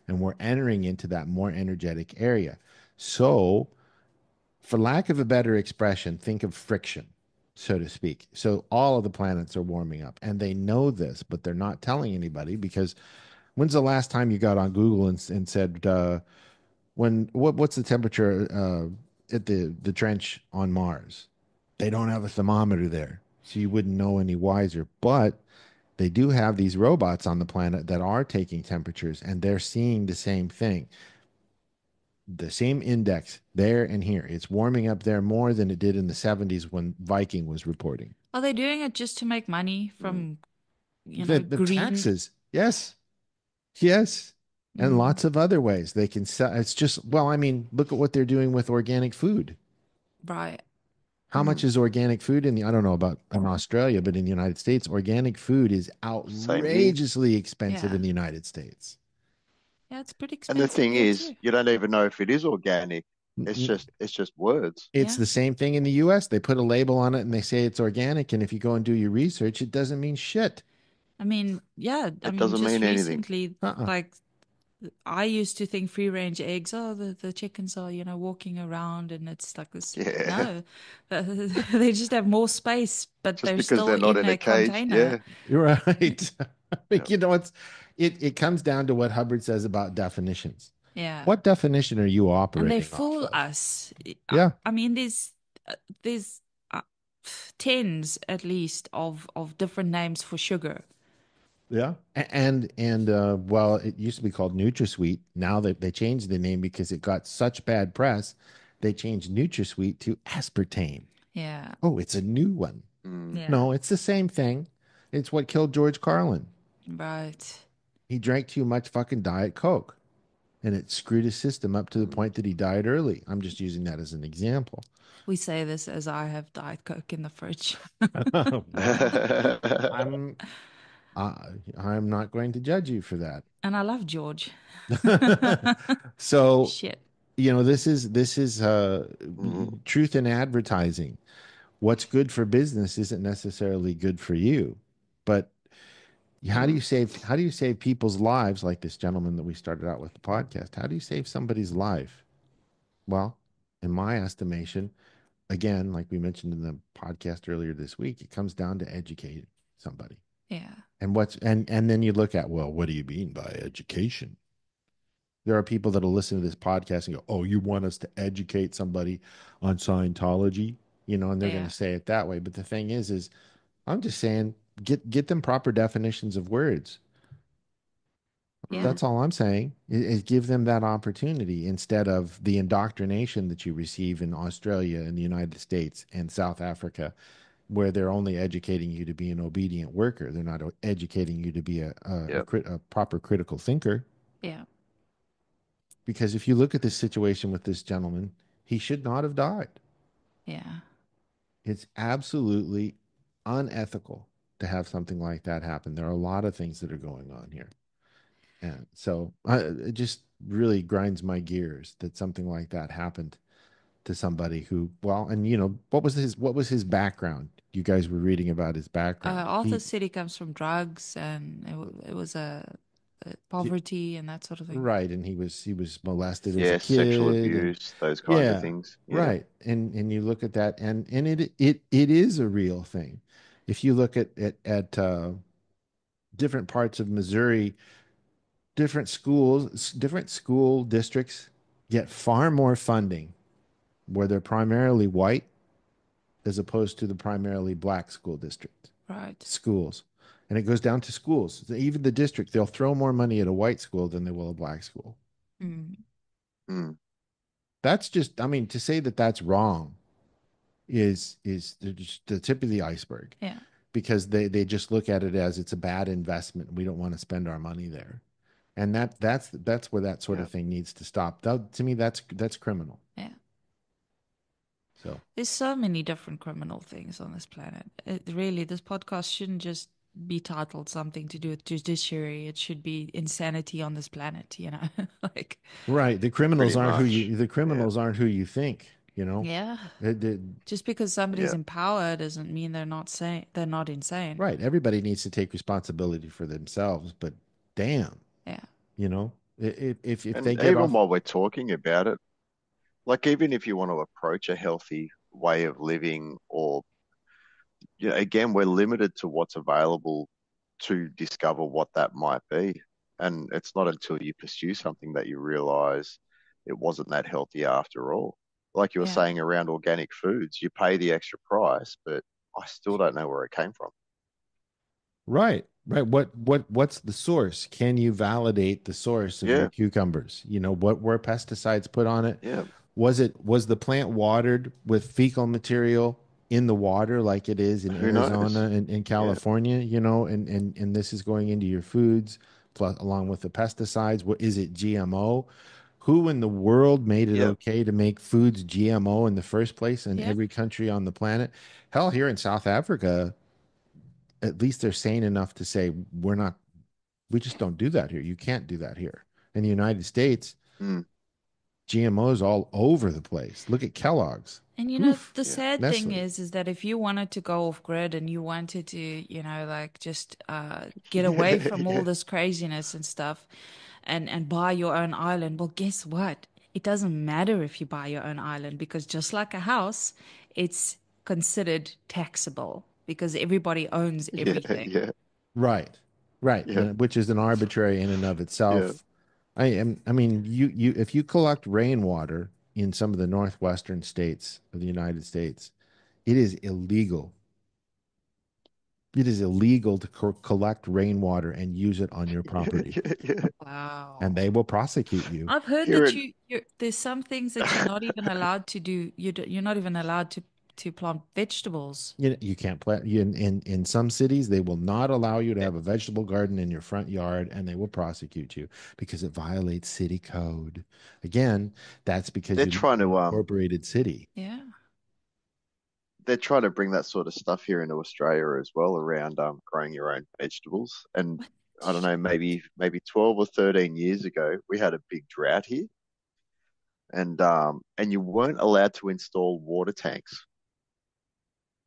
And we're entering into that more energetic area. So, for lack of a better expression, think of friction, so to speak. So, all of the planets are warming up. And they know this, but they're not telling anybody because when's the last time you got on Google and said, what's the temperature at the trench on Mars? They don't have a thermometer there, so you wouldn't know any wiser. But they do have these robots on the planet that are taking temperatures, and they're seeing the same thing, the same index there and here. It's warming up there more than it did in the 70s when Viking was reporting. Are they doing it just to make money Mm. from, The green? taxes, yes, yes, and Mm, lots of other ways they can sell. It's just, well, I mean, look at what they're doing with organic food. right. How much Mm. is organic food I don't know about in Australia, but in the United States, organic food is Same here. outrageously expensive Yeah. in the United States. Yeah, it's pretty And the expensive thing here is, too. you don't even know if it is organic. It's just words. It's Yeah. the same thing in the US. They put a label on it and they say it's organic. And if you go and do your research, it doesn't mean shit. I mean, yeah, I It mean, doesn't just mean anything. recently, Uh-uh. like I used to think free range eggs, oh, the chickens are, walking around and it's like this. Yeah. No, they just have more space, but Just they're because still they're not in in a a cage. container. Yeah. You're right. Yeah. You know, it comes down to what Hubbard says about definitions. Yeah. What definition are you And they operating off fool of? us. Yeah. I mean, there's uh, tens at least of different names for sugar. Yeah. And well, it used to be called NutraSweet. Now they changed the name because it got such bad press. They changed NutraSweet to aspartame. Yeah. Oh, it's a new one. Mm. Yeah. No, it's the same thing. It's what killed George Carlin. Right. He drank too much fucking Diet Coke, and it screwed his system up to the Mm. point that he died early. I'm just using that as an example. We say this as I have Diet Coke in the fridge. Well, I'm uh, I'm not going to judge you for that. And I love George. So, Shit. this is Mm. truth in advertising. What's good for business isn't necessarily good for you. But Mm. how do you save people's lives like this gentleman that we started out with the podcast? How do you save somebody's life? Well, in my estimation, again, like we mentioned in the podcast earlier this week, it comes down to educating somebody. Yeah. And then you look at, well, what do you mean by education? There are people that'll listen to this podcast and go, "Oh, you want us to educate somebody on Scientology?" And they're going Yeah. to say it that way. But the thing is I'm just saying, get them proper definitions of words. Yeah. Mm. That's all I'm saying. Is give them that opportunity instead of the indoctrination that you receive in Australia and the United States and South Africa, where they're only educating you to be an obedient worker. They're not educating you to be Yep. a proper critical thinker. Yeah. Because if you look at this situation with this gentleman, he should not have died. Yeah. It's absolutely unethical to have something like that happen. There are a lot of things that are going on here. And so it just really grinds my gears that something like that happened to somebody who, well, and what was his background? You guys were reading about his background. Arthur said he comes from drugs and it was a poverty and that sort of thing. Right, and he was molested as a Yeah. Sexual kid, and abuse, those kinds of yeah, things. Yeah. right. And you look at that, and it is a real thing. If you look at different parts of Missouri, different school districts get far more funding where they're primarily white as opposed to the primarily black school district Right. schools. And it goes down to schools. Even the district, they'll throw more money at a white school than they will a black school. Mm. Mm. That's just, I mean, to say that that's wrong is just the tip of the iceberg Yeah. because they just look at it as it's a bad investment. We don't want to spend our money there. And that's where that sort Yeah. of thing needs to stop. To me, that's criminal. Yeah. So There's so many different criminal things on this planet. Really, this podcast shouldn't just be titled something to do with judiciary. It should be insanity on this planet, like, right, Pretty much. the Yeah. criminals aren't who you think. yeah. It- Just because somebody's Yeah. in power doesn't mean they're not insane. right. Everybody needs to take responsibility for themselves. But damn, Yeah. if they And get even off, while we're talking about it, like even if you want to approach a healthy way of living, or again, we're limited to what's available to discover what that might be. And it's not until you pursue something that you realize it wasn't that healthy after all. Like you were Yeah. saying around organic foods, you pay the extra price, but I still don't know where it came from. right. What's the source? Can you validate the source of your Yeah, cucumbers? What were pesticides put on it? yeah. Was the plant watered with fecal material in the water like it is in Who knows? Arizona and in Yeah, California, and this is going into your foods plus along with the pesticides. What is it, GMO? Who in the world made it yeah. okay to make foods GMO in the first place in Yeah. every country on the planet? Hell, here in South Africa, at least they're sane enough to say we just don't do that here. You can't do that here. In the United States, Mm, GMOs all over the place. Look at Kellogg's. And Oof. the yeah, sad thing Nestle. is that if you wanted to go off grid and you wanted to, like just get away yeah, from all yeah. this craziness and stuff and buy your own island, well, guess what? It doesn't matter if you buy your own island because just like a house, it's considered taxable because everybody owns Yeah, everything. yeah. Right. right, Yeah, which is an arbitrary in and of yeah. itself. I mean, if you collect rainwater in some of the northwestern states of the United States, it is illegal. It is illegal to collect rainwater and use it on your Yeah, property, yeah, yeah. and Wow. they will prosecute you. I've heard Here that in there's some things that you're not even allowed to do. You're not even allowed to plant vegetables. You can't plant in some cities they will not allow you to have a vegetable garden in your front yard, and they will prosecute you because it violates city code. Again, that's because they're you live trying in an to incorporated city. Yeah. they're trying to bring that sort of stuff here into Australia as well around growing your own vegetables. And What? I don't know, maybe 12 or 13 years ago, we had a big drought here, and you weren't allowed to install water tanks.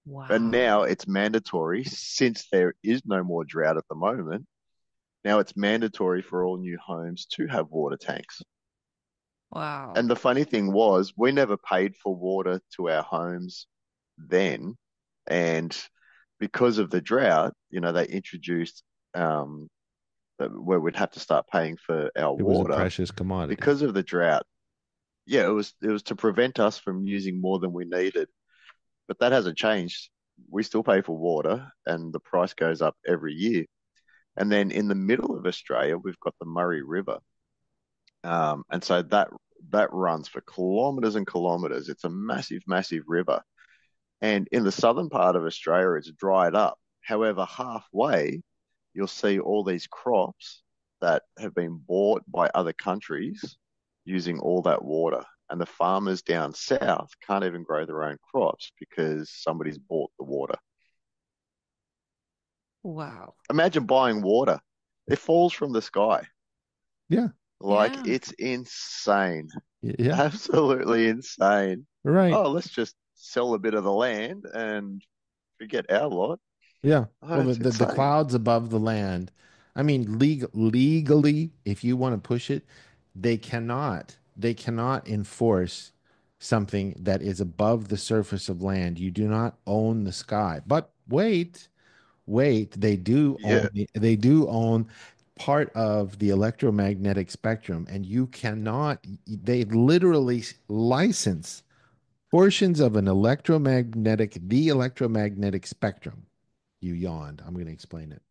And Wow. now it's mandatory since there is no more drought at the moment. Now it's mandatory for all new homes to have water tanks. Wow. And the funny thing was, we never paid for water to our homes then. And because of the drought, they introduced where we'd have to start paying for our It was a water precious commodity. because of the drought. Yeah, it was to prevent us from using more than we needed. But that hasn't changed. We still pay for water, and the price goes up every year. And then in the middle of Australia, we've got the Murray River, and so that runs for kilometres and kilometres. It's a massive, massive river. And in the southern part of Australia, it's dried up. However, halfway, you'll see all these crops that have been bought by other countries using all that water. And the farmers down south can't even grow their own crops because somebody's bought the water. Wow. Imagine buying water. It falls from the sky. Yeah, Like, Yeah. it's insane. yeah, Absolutely insane. right. Oh, let's just sell a bit of the land and forget our lot. Yeah. Oh, Well, it's the insane. clouds above the land. I mean, legally, if you want to push it, they cannot enforce something that is above the surface of land. You do not own the sky. But wait, Yeah. they do own part of the electromagnetic spectrum, and you cannot, they literally license portions of the electromagnetic spectrum. You yawned. I'm going to explain it.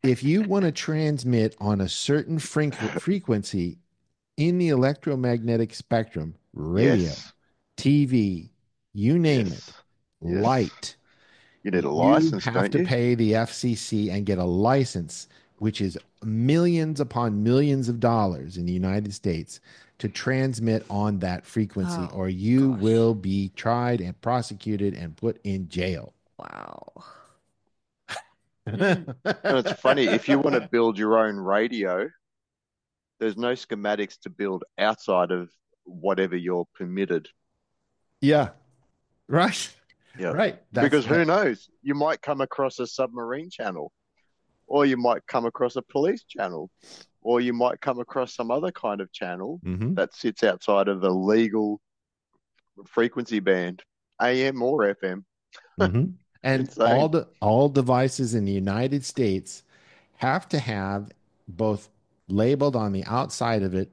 If you want to transmit on a certain frequency in the electromagnetic spectrum, radio, Yes. TV, you name it, Yes. Yes. light, You need a you license, have don't to you? pay the FCC and get a license, which is millions upon millions of dollars in the United States to transmit on that frequency, Oh or you gosh. will be tried and prosecuted and put in jail. Wow. And it's funny, if you want to build your own radio, there's no schematics to build outside of whatever you're permitted. Yeah, right. Yeah. Right. That's Because who that. knows? You might come across a submarine channel, or you might come across a police channel, or you might come across some other kind of channel Hmm. that sits outside of the legal frequency band, AM or FM. Hmm. And Insane. all devices in the United States have to have both labeled on the outside of it,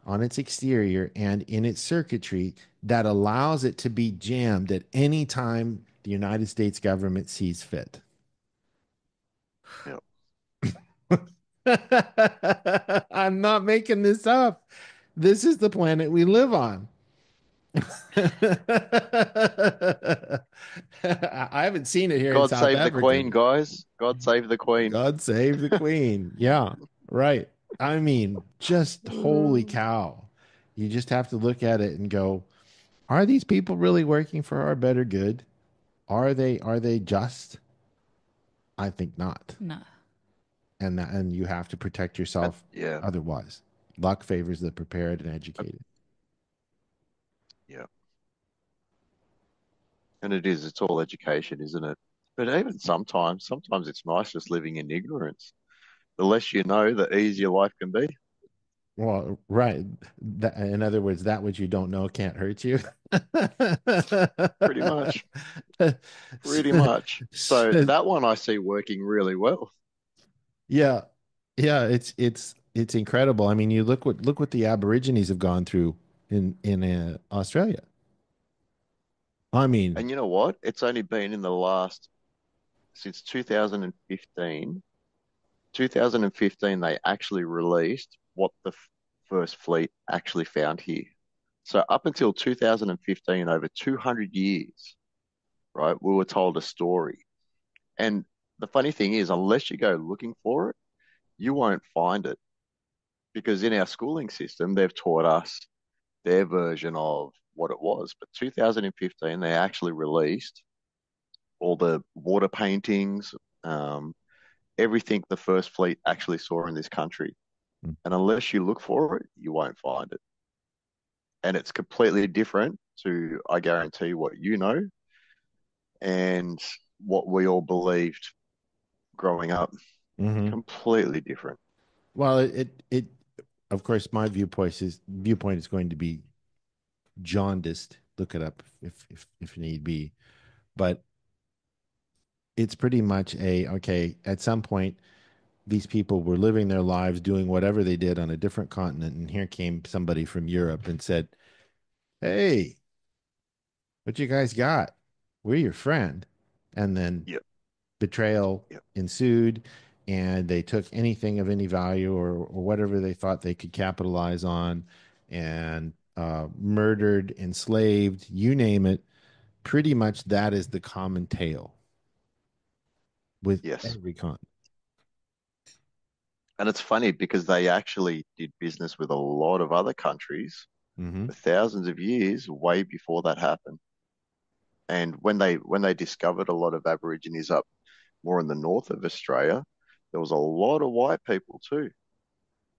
on its exterior, and in its circuitry that allows it to be jammed at any time the United States government sees fit. Yeah. I'm not making this up. This is the planet we live on. I haven't seen it here in God South save the Africa. Queen, guys. God save the Queen. God save the Queen. Yeah, right. I mean, just holy cow. You just have to look at it and go, are these people really working for our better good? Are they just? I think not. No. And you have to protect yourself Yeah. otherwise. Luck favors the prepared and Uh, educated. Yeah. And it's all education, isn't it? But even sometimes it's nice just living in ignorance. The less you know, the easier life can be. Well, right. In other words, that which you don't know can't hurt you. Pretty much. Pretty much. So that one I see working really well. Yeah. Yeah, it's incredible. I mean, you look what the Aborigines have gone through in Australia. I mean, And you know what? It's only been in the last, since 2015. 2015, they actually released what the first fleet actually found here. So up until 2015, over 200 years, right, we were told a story. And the funny thing is, unless you go looking for it, you won't find it because in our schooling system, they've taught us their version of what it was. But 2015, they actually released all the water paintings, um, everything the First Fleet actually saw in this country. And unless you look for it, you won't find it. And it's completely different to, I guarantee, what you know and what we all believed growing up. mhm. Completely different. Well, it of course my viewpoint is going to be jaundiced. Look it up if need be. But it's pretty much a okay, at some point these people were living their lives doing whatever they did on a different continent, and here came somebody from Europe and said, "Hey, what you guys got? We're your friend." And then Yep. betrayal Yep. ensued, and they took anything of any value or whatever they thought they could capitalize on, and murdered, enslaved, you name it. Pretty much that is the common tale with Yes. every continent. And it's funny because they actually did business with a lot of other countries Mm-hmm. for thousands of years, way before that happened. And when they discovered a lot of Aborigines up more in the north of Australia, there was a lot of white people too,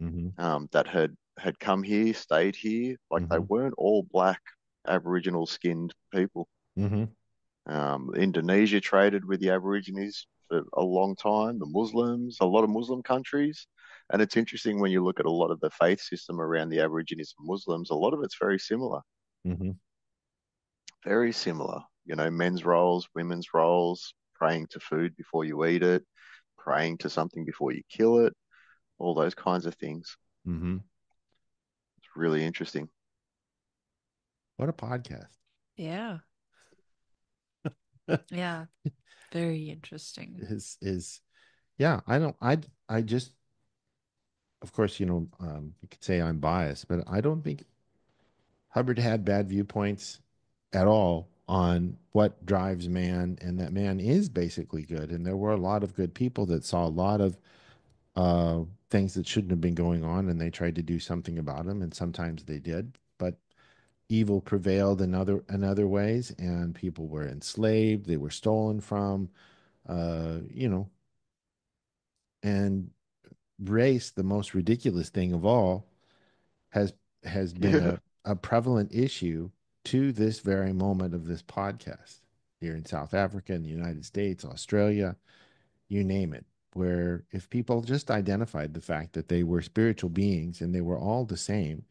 Mm-hmm. that had come here, stayed here. Like they Mm-hmm. weren't all black Aboriginal skinned people. Mm-hmm. Indonesia traded with the Aborigines for a long time. The Muslims, a lot of Muslim countries. And it's interesting when you look at a lot of the faith system around the Aborigines and Muslims, a lot of it's very similar, Mm-hmm. very similar. You know, men's roles, women's roles, praying to food before you eat it, praying to something before you kill it, all those kinds of things. Mm-hmm. It's really interesting. What a podcast. Yeah. Yeah. Very interesting. Is yeah, I don't I just of course, you could say I'm biased, but I don't think Hubbard had bad viewpoints at all on what drives man, and that man is basically good. And there were a lot of good people that saw a lot of things that shouldn't have been going on, and they tried to do something about them, and sometimes they did. But evil prevailed in other ways, and people were enslaved, they were stolen from, you know, and race, the most ridiculous thing of all, has has been Yeah. a prevalent issue to this very moment of this podcast here in South Africa, in the United States, Australia, you name it. Where if people just identified the fact that they were spiritual beings and they were all the same,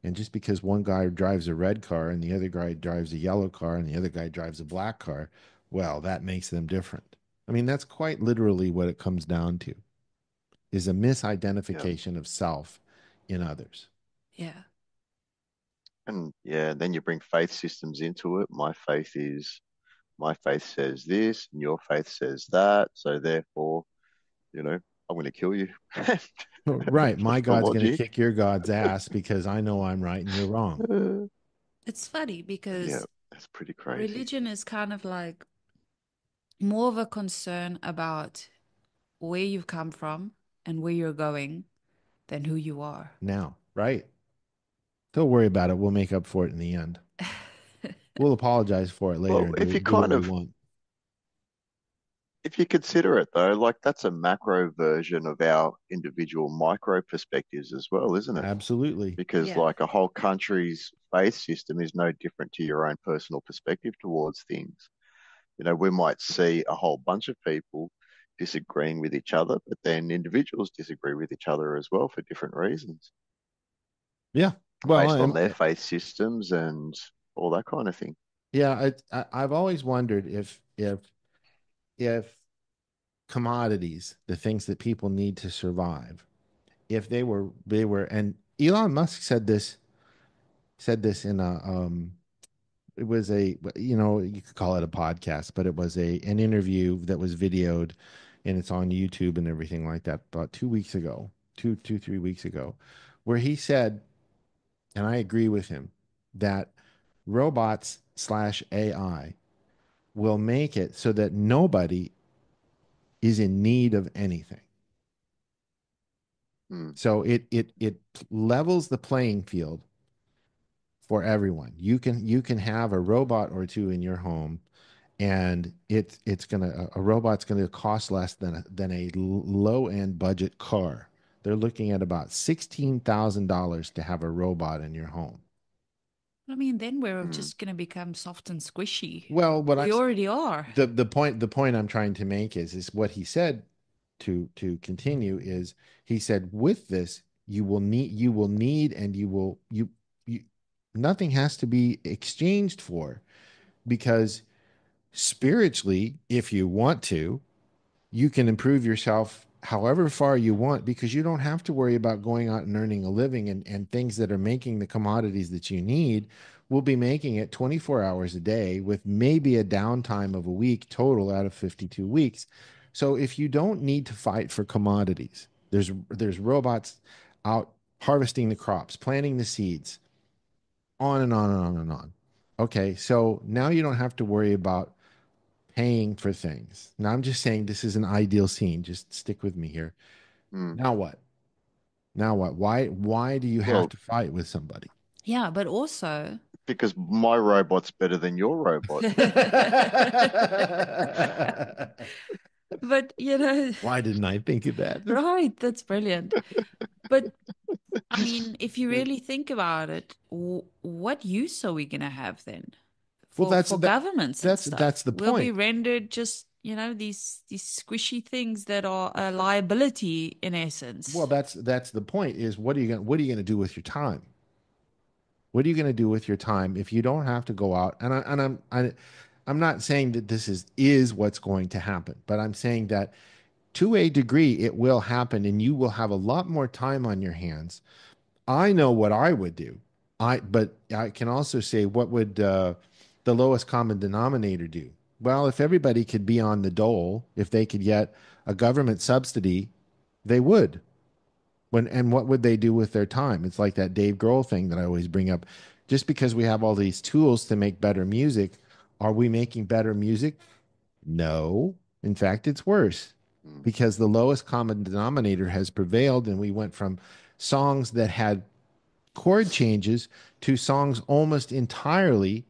and just because one guy drives a red car and the other guy drives a yellow car and the other guy drives a black car, well, that makes them different. I mean, that's quite literally what it comes down to is a Yeah. misidentification of self in others. Yeah. And yeah, then you bring faith systems into it. My faith says this, and your faith says that. So therefore, I'm going to kill you. Right. My What's the God's going to logic? kick your God's ass because I know I'm right and you're wrong. It's funny Yeah, because that's pretty crazy. religion is kind of like more of a concern about where you've come from and where you're going than who you are. Now, right? Don't worry about it. We'll make up for it in the end. We'll apologize for it later Well, and do what we want. if you consider it though, like that's a macro version of our individual micro perspectives as well, isn't it? Absolutely. Because Yeah. like a whole country's faith system is no different to your own personal perspective towards things. We might see a whole bunch of people disagreeing with each other, but then individuals disagree with each other as well for different reasons Yeah. Well, based on their faith systems and all that kind of thing. yeah, I've always wondered if commodities, the things that people need to survive, if they were, and Elon Musk said this in a it was a, you could call it a podcast, but it was an interview that was videoed, and it's on YouTube and everything like that, about 2 weeks ago, 3 weeks ago, where he said, and I agree with him, that robots slash AI will make it so that nobody is in need of anything. Mm. So it levels the playing field for everyone. You can have a robot or two in your home, and a robot's gonna cost less than a low end budget car. They're looking at about $16,000 to have a robot in your home. I mean, then we're Mm. just going to become soft and squishy. Well, We already are. the point I'm trying to make is what he said, to continue, is he said, with this you will need and you nothing has to be exchanged for, because spiritually, if you want to, you can improve yourself however far you want, because you don't have to worry about going out and earning a living, and things that are making the commodities that you need will be making it 24 hours a day, with maybe a downtime of a week total out of 52 weeks. So if you don't need to fight for commodities, there's robots out harvesting the crops, planting the seeds, on and on and on and on. Okay, so now you don't have to worry about paying for things. Now I'm just saying this is an ideal scene. Just stick with me here. Mm. Now what? Now what? Why do you have Well, to fight with somebody? Yeah, but also, because my robot's better than your robot. but Why didn't I think of that? right, that's brilliant. But I mean, if you really think about it, what use are we going to have then Well, for governments and that's stuff? the We'll be point. rendered just, these squishy things that are a liability in Well, essence. that's the point, is what are you going to do with your time? What are you going to do with your time if you don't have to go out? I'm not saying that this is what's going to happen, but I'm saying that to a degree it will happen, and you will have a lot more time on your hands. I know what I would do. But I can also say, what would the lowest common denominator do? Well, if everybody could be on the dole, if they could get a government subsidy, they would. And what would they do with their time? It's like that Dave Grohl thing that I always bring up. Just because we have all these tools to make better music, are we making better music? No. In fact, it's worse, Mm. because the lowest common denominator has prevailed, and we went from songs that had chord changes to songs almost entirely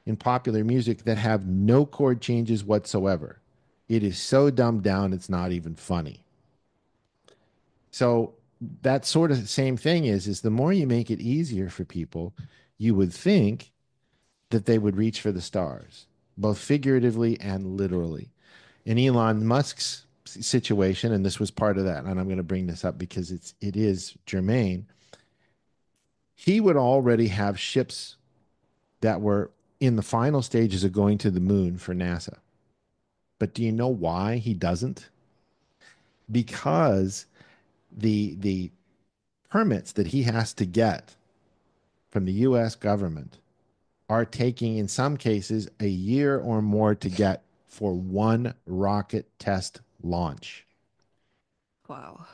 in popular music that have no chord changes whatsoever. It is so dumbed down, it's not even funny. So that sort of same thing is the more you make it easier for people, you would think that they would reach for the stars, both figuratively and literally. In Elon Musk's situation, and this was part of that, and I'm going to bring this up because it is germane. He would already have ships that were in the final stages of going to the moon for NASA. But do you know why he doesn't? Because the permits that he has to get from the US government are taking, in some cases, a year or more to get for one rocket test launch, Wow.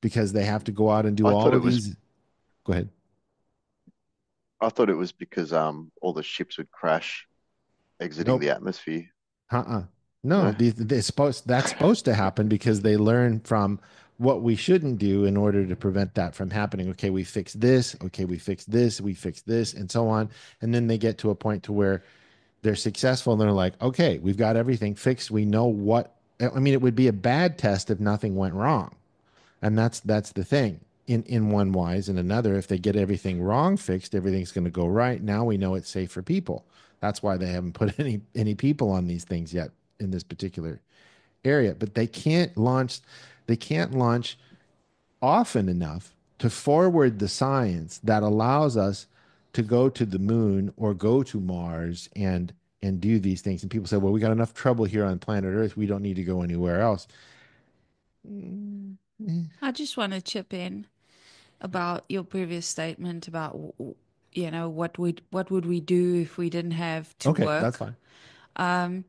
because they have to go out and do I thought all it of was these. Go ahead. I thought it was because all the ships would crash exiting Nope. the atmosphere. Uh-uh. No, No. that's supposed to happen because they learn from what we shouldn't do in order to prevent that from happening. Okay, we fixed this. Okay, we fixed this. We fixed this, and so on. And then they get to a point to where they're successful, and they're like, okay, we've got everything fixed. We know what. I mean, it would be a bad test if nothing went wrong, and that's the thing. In one wise, in another, if they get everything wrong fixed, everything's going to go right. Now we know it's safe for people. That's why they haven't put any people on these things yet in this particular area. But they can't launch often enough to forward the science that allows us to go to the moon or go to Mars and do these things. And people say, well, we got enough trouble here on planet Earth. We don't need to go anywhere else. I just want to chip in about your previous statement about what would we do if we didn't have to Okay, that's work. fine.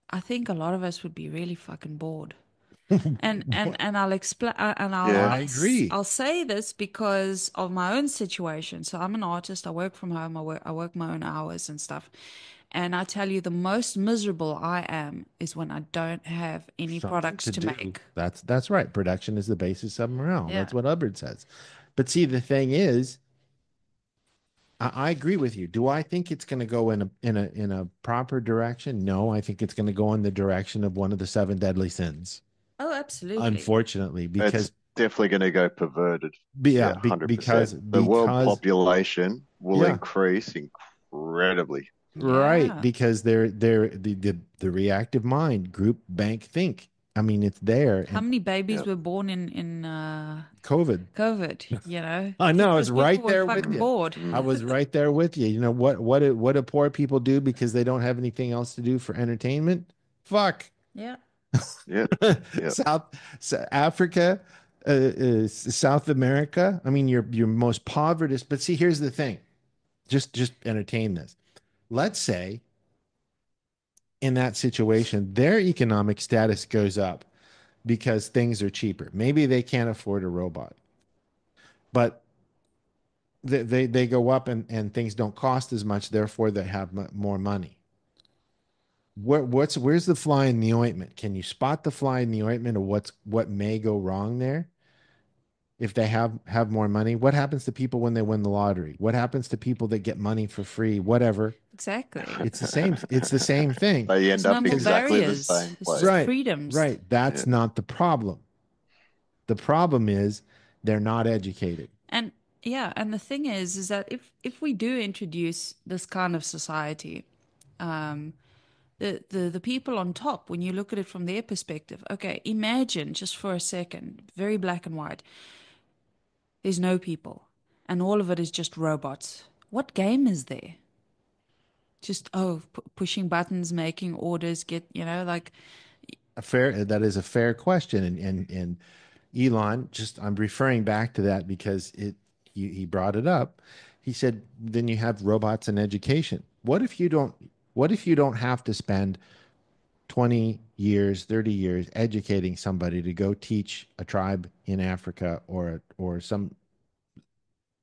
I think a lot of us would be really fucking bored. And I'll explain, and Yeah. I agree. I'll say this because of my own situation. So I'm an artist. I work from home. I work my own hours and stuff. And I tell you, the most miserable I am is when I don't have any Something products to to do. make. That's right. Production is the basis of morale. Yeah. That's what Hubbard says. But see, the thing is, I agree with you. Do I think it's going to go in a proper direction? No, I think it's going to go in the direction of one of the seven deadly sins. Oh, absolutely. Unfortunately, It's because definitely going to go perverted. yeah, Yeah, 100%. The world because population will yeah, increase incredibly. right. Yeah. Because they're the reactive mind, group bank think. I mean, it's there How and many babies Yeah. were born in COVID. COVID, you know? I know, I was Because people right were there with fucking you. bored. I Mm. was right there with you. You know what do poor people do because they don't have anything else to do for entertainment? Fuck. Yeah. Yeah. Yeah. Africa, South America. I mean, your most poverty. But see, here's the thing. Just entertain this. Let's say in that situation, their economic status goes up because things are cheaper. Maybe they can't afford a robot, but they go up and things don't cost as much. Therefore, they have more money. Where's the fly in the ointment? Can you spot the fly in the ointment of what may go wrong there? If they have more money, what happens to people when they win the lottery? What happens to people that get money for free? Whatever. Exactly. It's the same thing. They There's end no up more exactly the barriers. same It's just place. Right. freedoms. Right. That's Yeah. not the problem. The problem is they're not educated. And yeah, and the thing is that if we do introduce this kind of society, the people on top, when you look at it from their perspective, okay, imagine just for a second, very black and white, there's no people, and all of it is just robots. What game is there? Just pushing buttons, making orders, like That is a fair question, and Elon, just I'm referring back to that because he brought it up. He said, then you have robots in education. What if you don't have to spend 20 years, 30 years educating somebody to go teach a tribe in Africa or some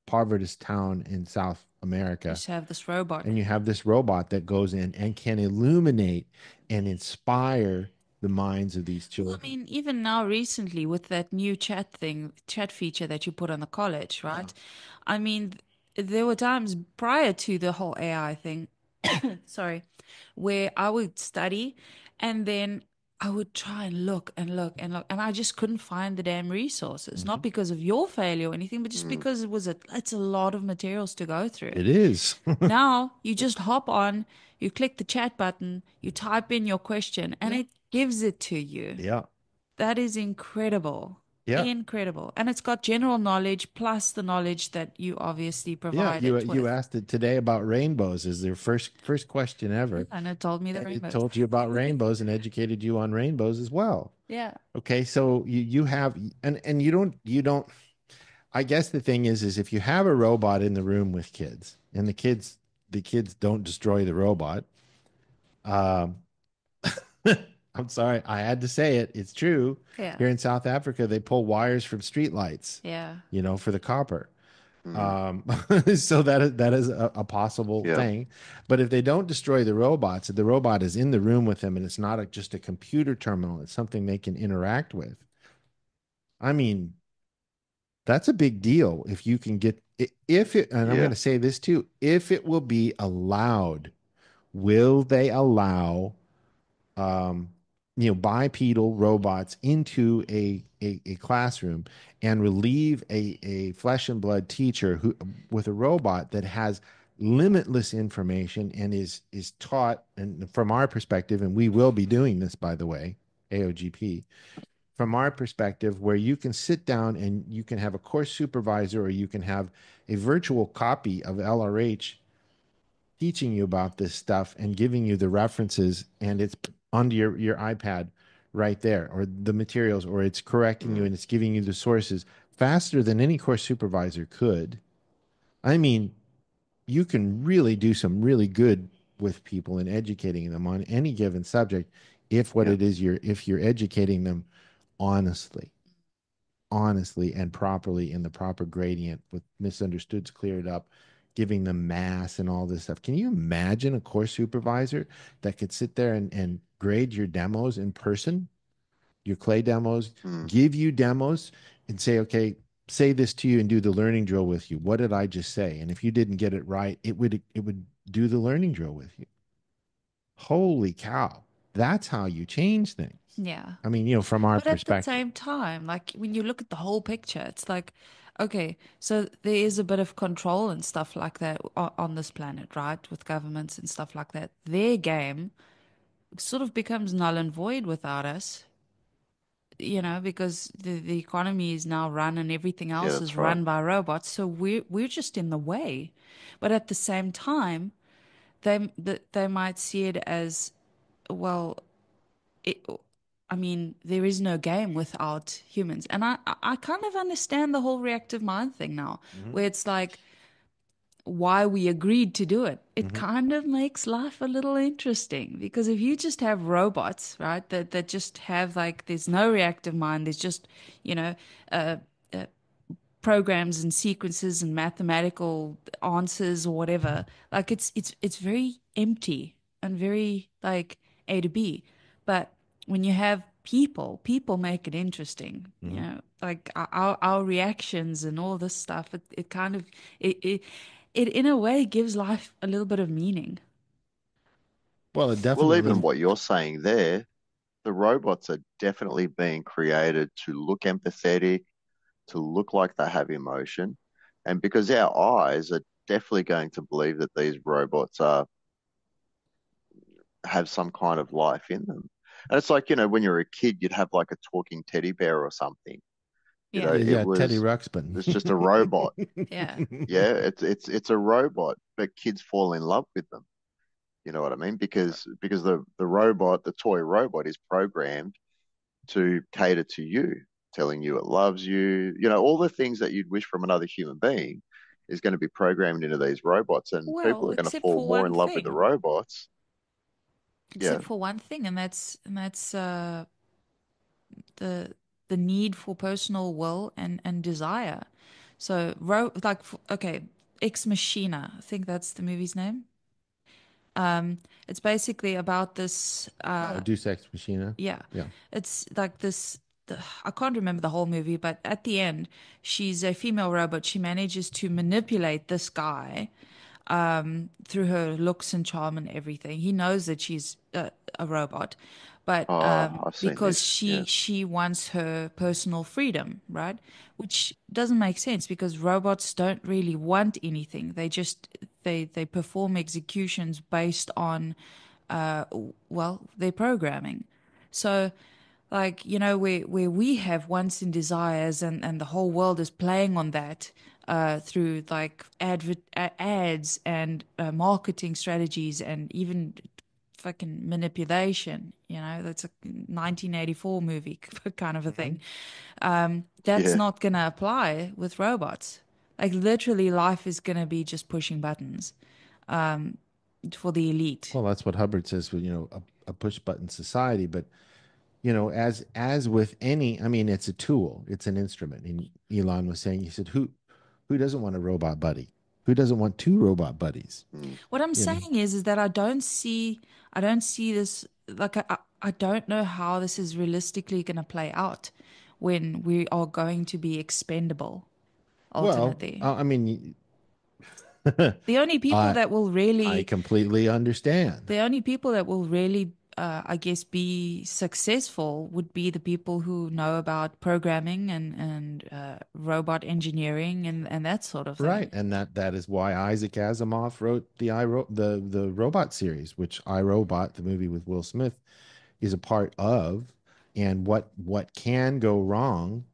poverty town in South America, just have this robot. and you have this robot that goes in and can illuminate and inspire the minds of these I children. mean, even now recently with that new chat feature that you put on the college, right? I mean, there were times prior to the whole AI thing, sorry, where I would study and then I would try and look and look and look, and I just couldn't find the damn resources. Not Mhm. because of your failure or anything, but just Mm. because it's a lot of materials to go through. It is. Now you just hop on, you click the chat button, you type in your question, and it gives it to you. Yeah. That is incredible. Yeah. Incredible. And it's got general knowledge plus the knowledge that you obviously Yeah, provide you it you with. asked it today about rainbows is their first question ever. And it told me the And it rainbows. told you about rainbows and educated you on rainbows as well. Yeah. Okay, so you have and you don't I guess the thing is if you have a robot in the room with kids and the kids don't destroy the robot, um I'm sorry, I had to say it. It's true. Yeah. Here in South Africa, they pull wires from street lights, Yeah. for the copper. Mm. So that is a possible Yeah. thing. But if they don't destroy the robots, if the robot is in the room with them and it's not just a computer terminal, it's something they can interact with. I mean, that's a big deal if you can get if it, and I'm going Yeah. to say this too, if it will be allowed, will they allow um, bipedal robots into a classroom and relieve a flesh and blood teacher who with a robot that has limitless information and is taught, and from our perspective, and we will be doing this, by the way, AOGP, from our perspective, where you can sit down and you can have a course supervisor or you can have a virtual copy of LRH teaching you about this stuff and giving you the references, and it's onto your iPad right there, or the materials, or it's correcting you Mm. and it's giving you the sources faster than any course supervisor could. I mean, you can really do some really good with people and educating them on any given subject if what Yeah. it is if you're educating them honestly, honestly and properly in the proper gradient with misunderstoods cleared up, giving them mass and all this stuff. Can you imagine a course supervisor that could sit there and grade your demos in person, your clay demos, Mm. give you demos and say, okay, say this to you and do the learning drill with you. What did I just say? And if you didn't get it right, it would do the learning drill with you. Holy cow. That's how you change things. Yeah. I mean, from our But at the perspective. same time, like when you look at the whole picture, it's like, okay, so there is a bit of control and stuff like that on this planet, right? With governments and stuff like that. Their game sort of becomes null and void without us, because the economy is now run and everything Yeah, else is that's right. run by robots. So we're just in the way. But at the same time, they might see it as, well, it, I mean, there is no game without humans. And I kind of understand the whole reactive mind thing now, Mm-hmm. where it's like why we agreed to do it. It Mm-hmm. kind of makes life a little interesting because if you just have robots, right, that just have like, there's no reactive mind, there's just, you know, uh, uh, programs and sequences and mathematical answers or whatever. Like it's very empty and very like A to B. But when you have people make it interesting. Mm-hmm. Like our reactions and all this stuff. It kind of it in a way gives life a little bit of meaning. Well, it Well, even definitely. what you're saying there, the robots are definitely being created to look empathetic, to look like they have emotion. And because our eyes are definitely going to believe that these robots have some kind of life in them. And it's like, when you're a kid, you'd have like a talking teddy bear or something. Yeah, Yeah, It yeah, Teddy was Ruxpin. it's just a robot. yeah. Yeah, it's a robot, but kids fall in love with them. You know what I mean? Because the robot, the toy robot, is programmed to cater to you, telling you it loves you. All the things that you'd wish from another human being is going to be programmed into these robots, and people Well, are going to except fall for more one in love with the thing. robots. Yeah, Except for one thing, and that's the the need for personal will and desire. So, okay, Ex Machina, I think that's the movie's name. It's basically about this. Oh, Deus Ex Machina. Yeah, Yeah. it's like this. I can't remember the whole movie, but at the end, she's a female robot. She manages to manipulate this guy through her looks and charm and everything. He knows that she's a robot, but I've seen because this. she Yeah. she wants her personal freedom, right? Which doesn't make sense because robots don't really want anything. They perform executions based on their programming. So like where we have wants and desires and the whole world is playing on that through like ads and marketing strategies and even fucking manipulation, that's a 1984 movie kind of a Mm-hmm. thing. That's Yeah. not gonna apply with robots. Like literally life is gonna be just pushing buttons for the elite. Well, that's what Hubbard says with, a push button society. But, as with any, I mean, it's a tool, it's an instrument. And Elon was saying, he said, who doesn't want a robot buddy? Who doesn't want two robot buddies? Mm. What I'm You know, saying is that I don't see this, like I don't know how this is realistically going to play out when we are going to be expendable well, ultimately. I mean, The only people I that will I really completely understand. the only people that will really I guess be successful would be the people who know about programming and robot engineering and that sort of Right, thing. and that is why Isaac Asimov wrote the robot series, which iRobot, the movie with Will Smith, is a part of, and what can go wrong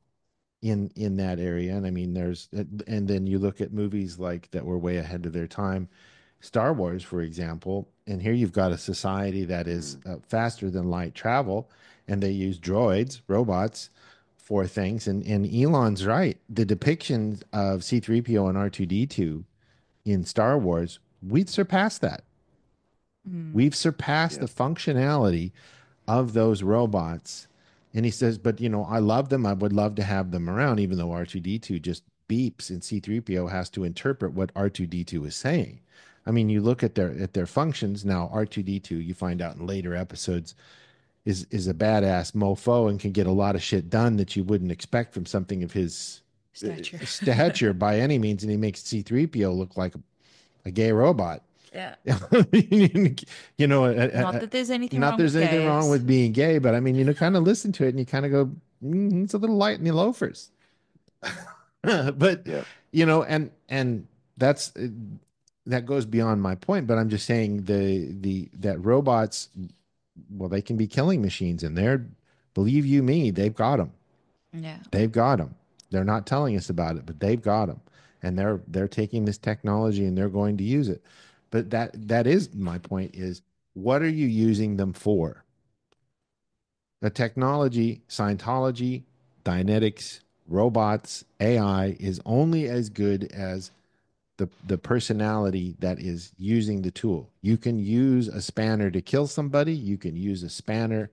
in that area. And I mean, and then you look at movies like that were way ahead of their time, Star Wars, for example, and here you've got a society that is Mm. faster than light travel, and they use droids, robots, for things. And Elon's right. The depictions of C3PO and R2D2 in Star Wars, we'd surpassed that. Mm. We've surpassed the Yep. functionality of those robots. And he says, but I love them. I would love to have them around, even though R2D2 just beeps and C3PO has to interpret what R2D2 is saying. I mean, you look at their functions now. R2D2, you find out in later episodes, is a badass mofo and can get a lot of shit done that you wouldn't expect from something of his Stature. stature by any means. And he makes C3PO look like a gay robot. Yeah. you know, Not that there's anything not wrong there's with anything wrong gays. with being gay, but I mean, kind of listen to it and you kind of go, it's a little light in the loafers. But Yep. and that's that goes beyond my point. But I'm just saying the that robots, well, they can be killing machines, and believe you me, they've got them. Yeah. They've got them. They're not telling us about it, but they've got them, and they're taking this technology and they're going to use it. But that is my point: is what are you using them for? The technology, Scientology, Dianetics, robots, AI is only as good as the personality that is using the tool. You can use a spanner to kill somebody. You can use a spanner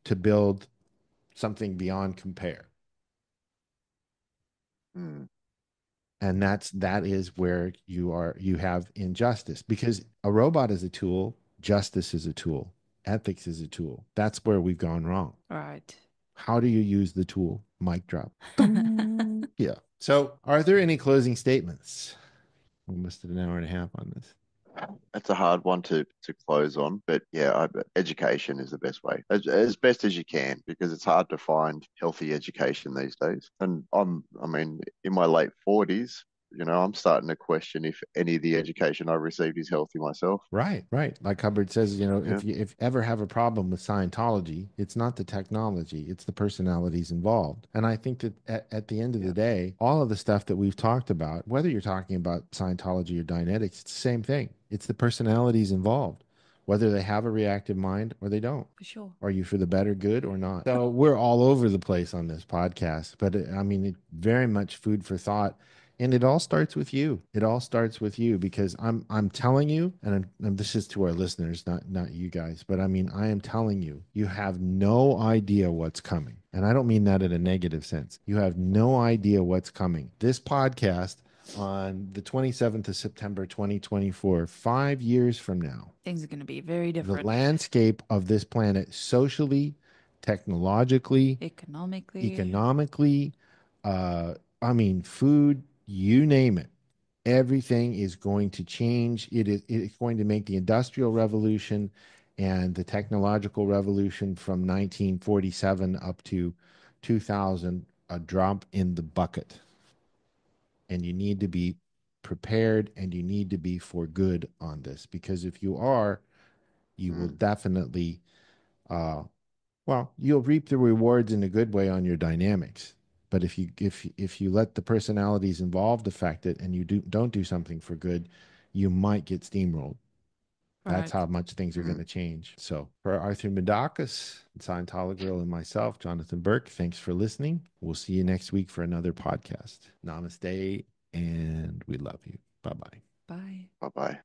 to build something beyond compare. Mm. And that is where you have injustice, because a robot is a tool, justice is a tool, ethics is a tool. That's where we've gone wrong. Right. How do you use the tool? Mic drop. Dong. Yeah. So are there any closing statements? We almost did an hour and a half on this. That's a hard one to close on, but yeah, education is the best way, as best as you can, because it's hard to find healthy education these days. And I mean, in my late 40s, I'm starting to question if any of the education I received is healthy myself. Right, right. Like Hubbard says, Yeah, if you ever have a problem with Scientology, it's not the technology, it's the personalities involved. And I think that at the end of the yeah, day, all of the stuff that we've talked about, whether you're talking about Scientology or Dianetics, it's the same thing. It's the personalities involved, whether they have a reactive mind or they don't. For sure. Are you for the better good or not? So we're all over the place on this podcast, but I mean, it very much food for thought. And it all starts with you. It all starts with you, because I'm telling you, and this is to our listeners, not you guys, but I mean, I am telling you, you have no idea what's coming. And I don't mean that in a negative sense. You have no idea what's coming. This podcast on the 27th of September 2024, 5 years from now, Things are going to be very the different. landscape of this planet, socially, technologically, Economically. economically, I mean, food, you name it. Everything is going to change. It's going to make the industrial revolution and the technological revolution from 1947 up to 2000 a drop in the bucket. And you need to be prepared, and you need to be for good on this, because if you are, you will mm, definitely uh, well, you'll reap the rewards in a good way on your dynamics. But if you let the personalities involved affect it, and you don't do something for good, you might get steamrolled. That's Right. how much things are going mm. to change. So for Arthur Medakis, Scientology Girl, and myself, Jonathan Burke, thanks for listening. We'll see you next week for another podcast. Namaste, and we love you. Bye bye. Bye. Bye bye.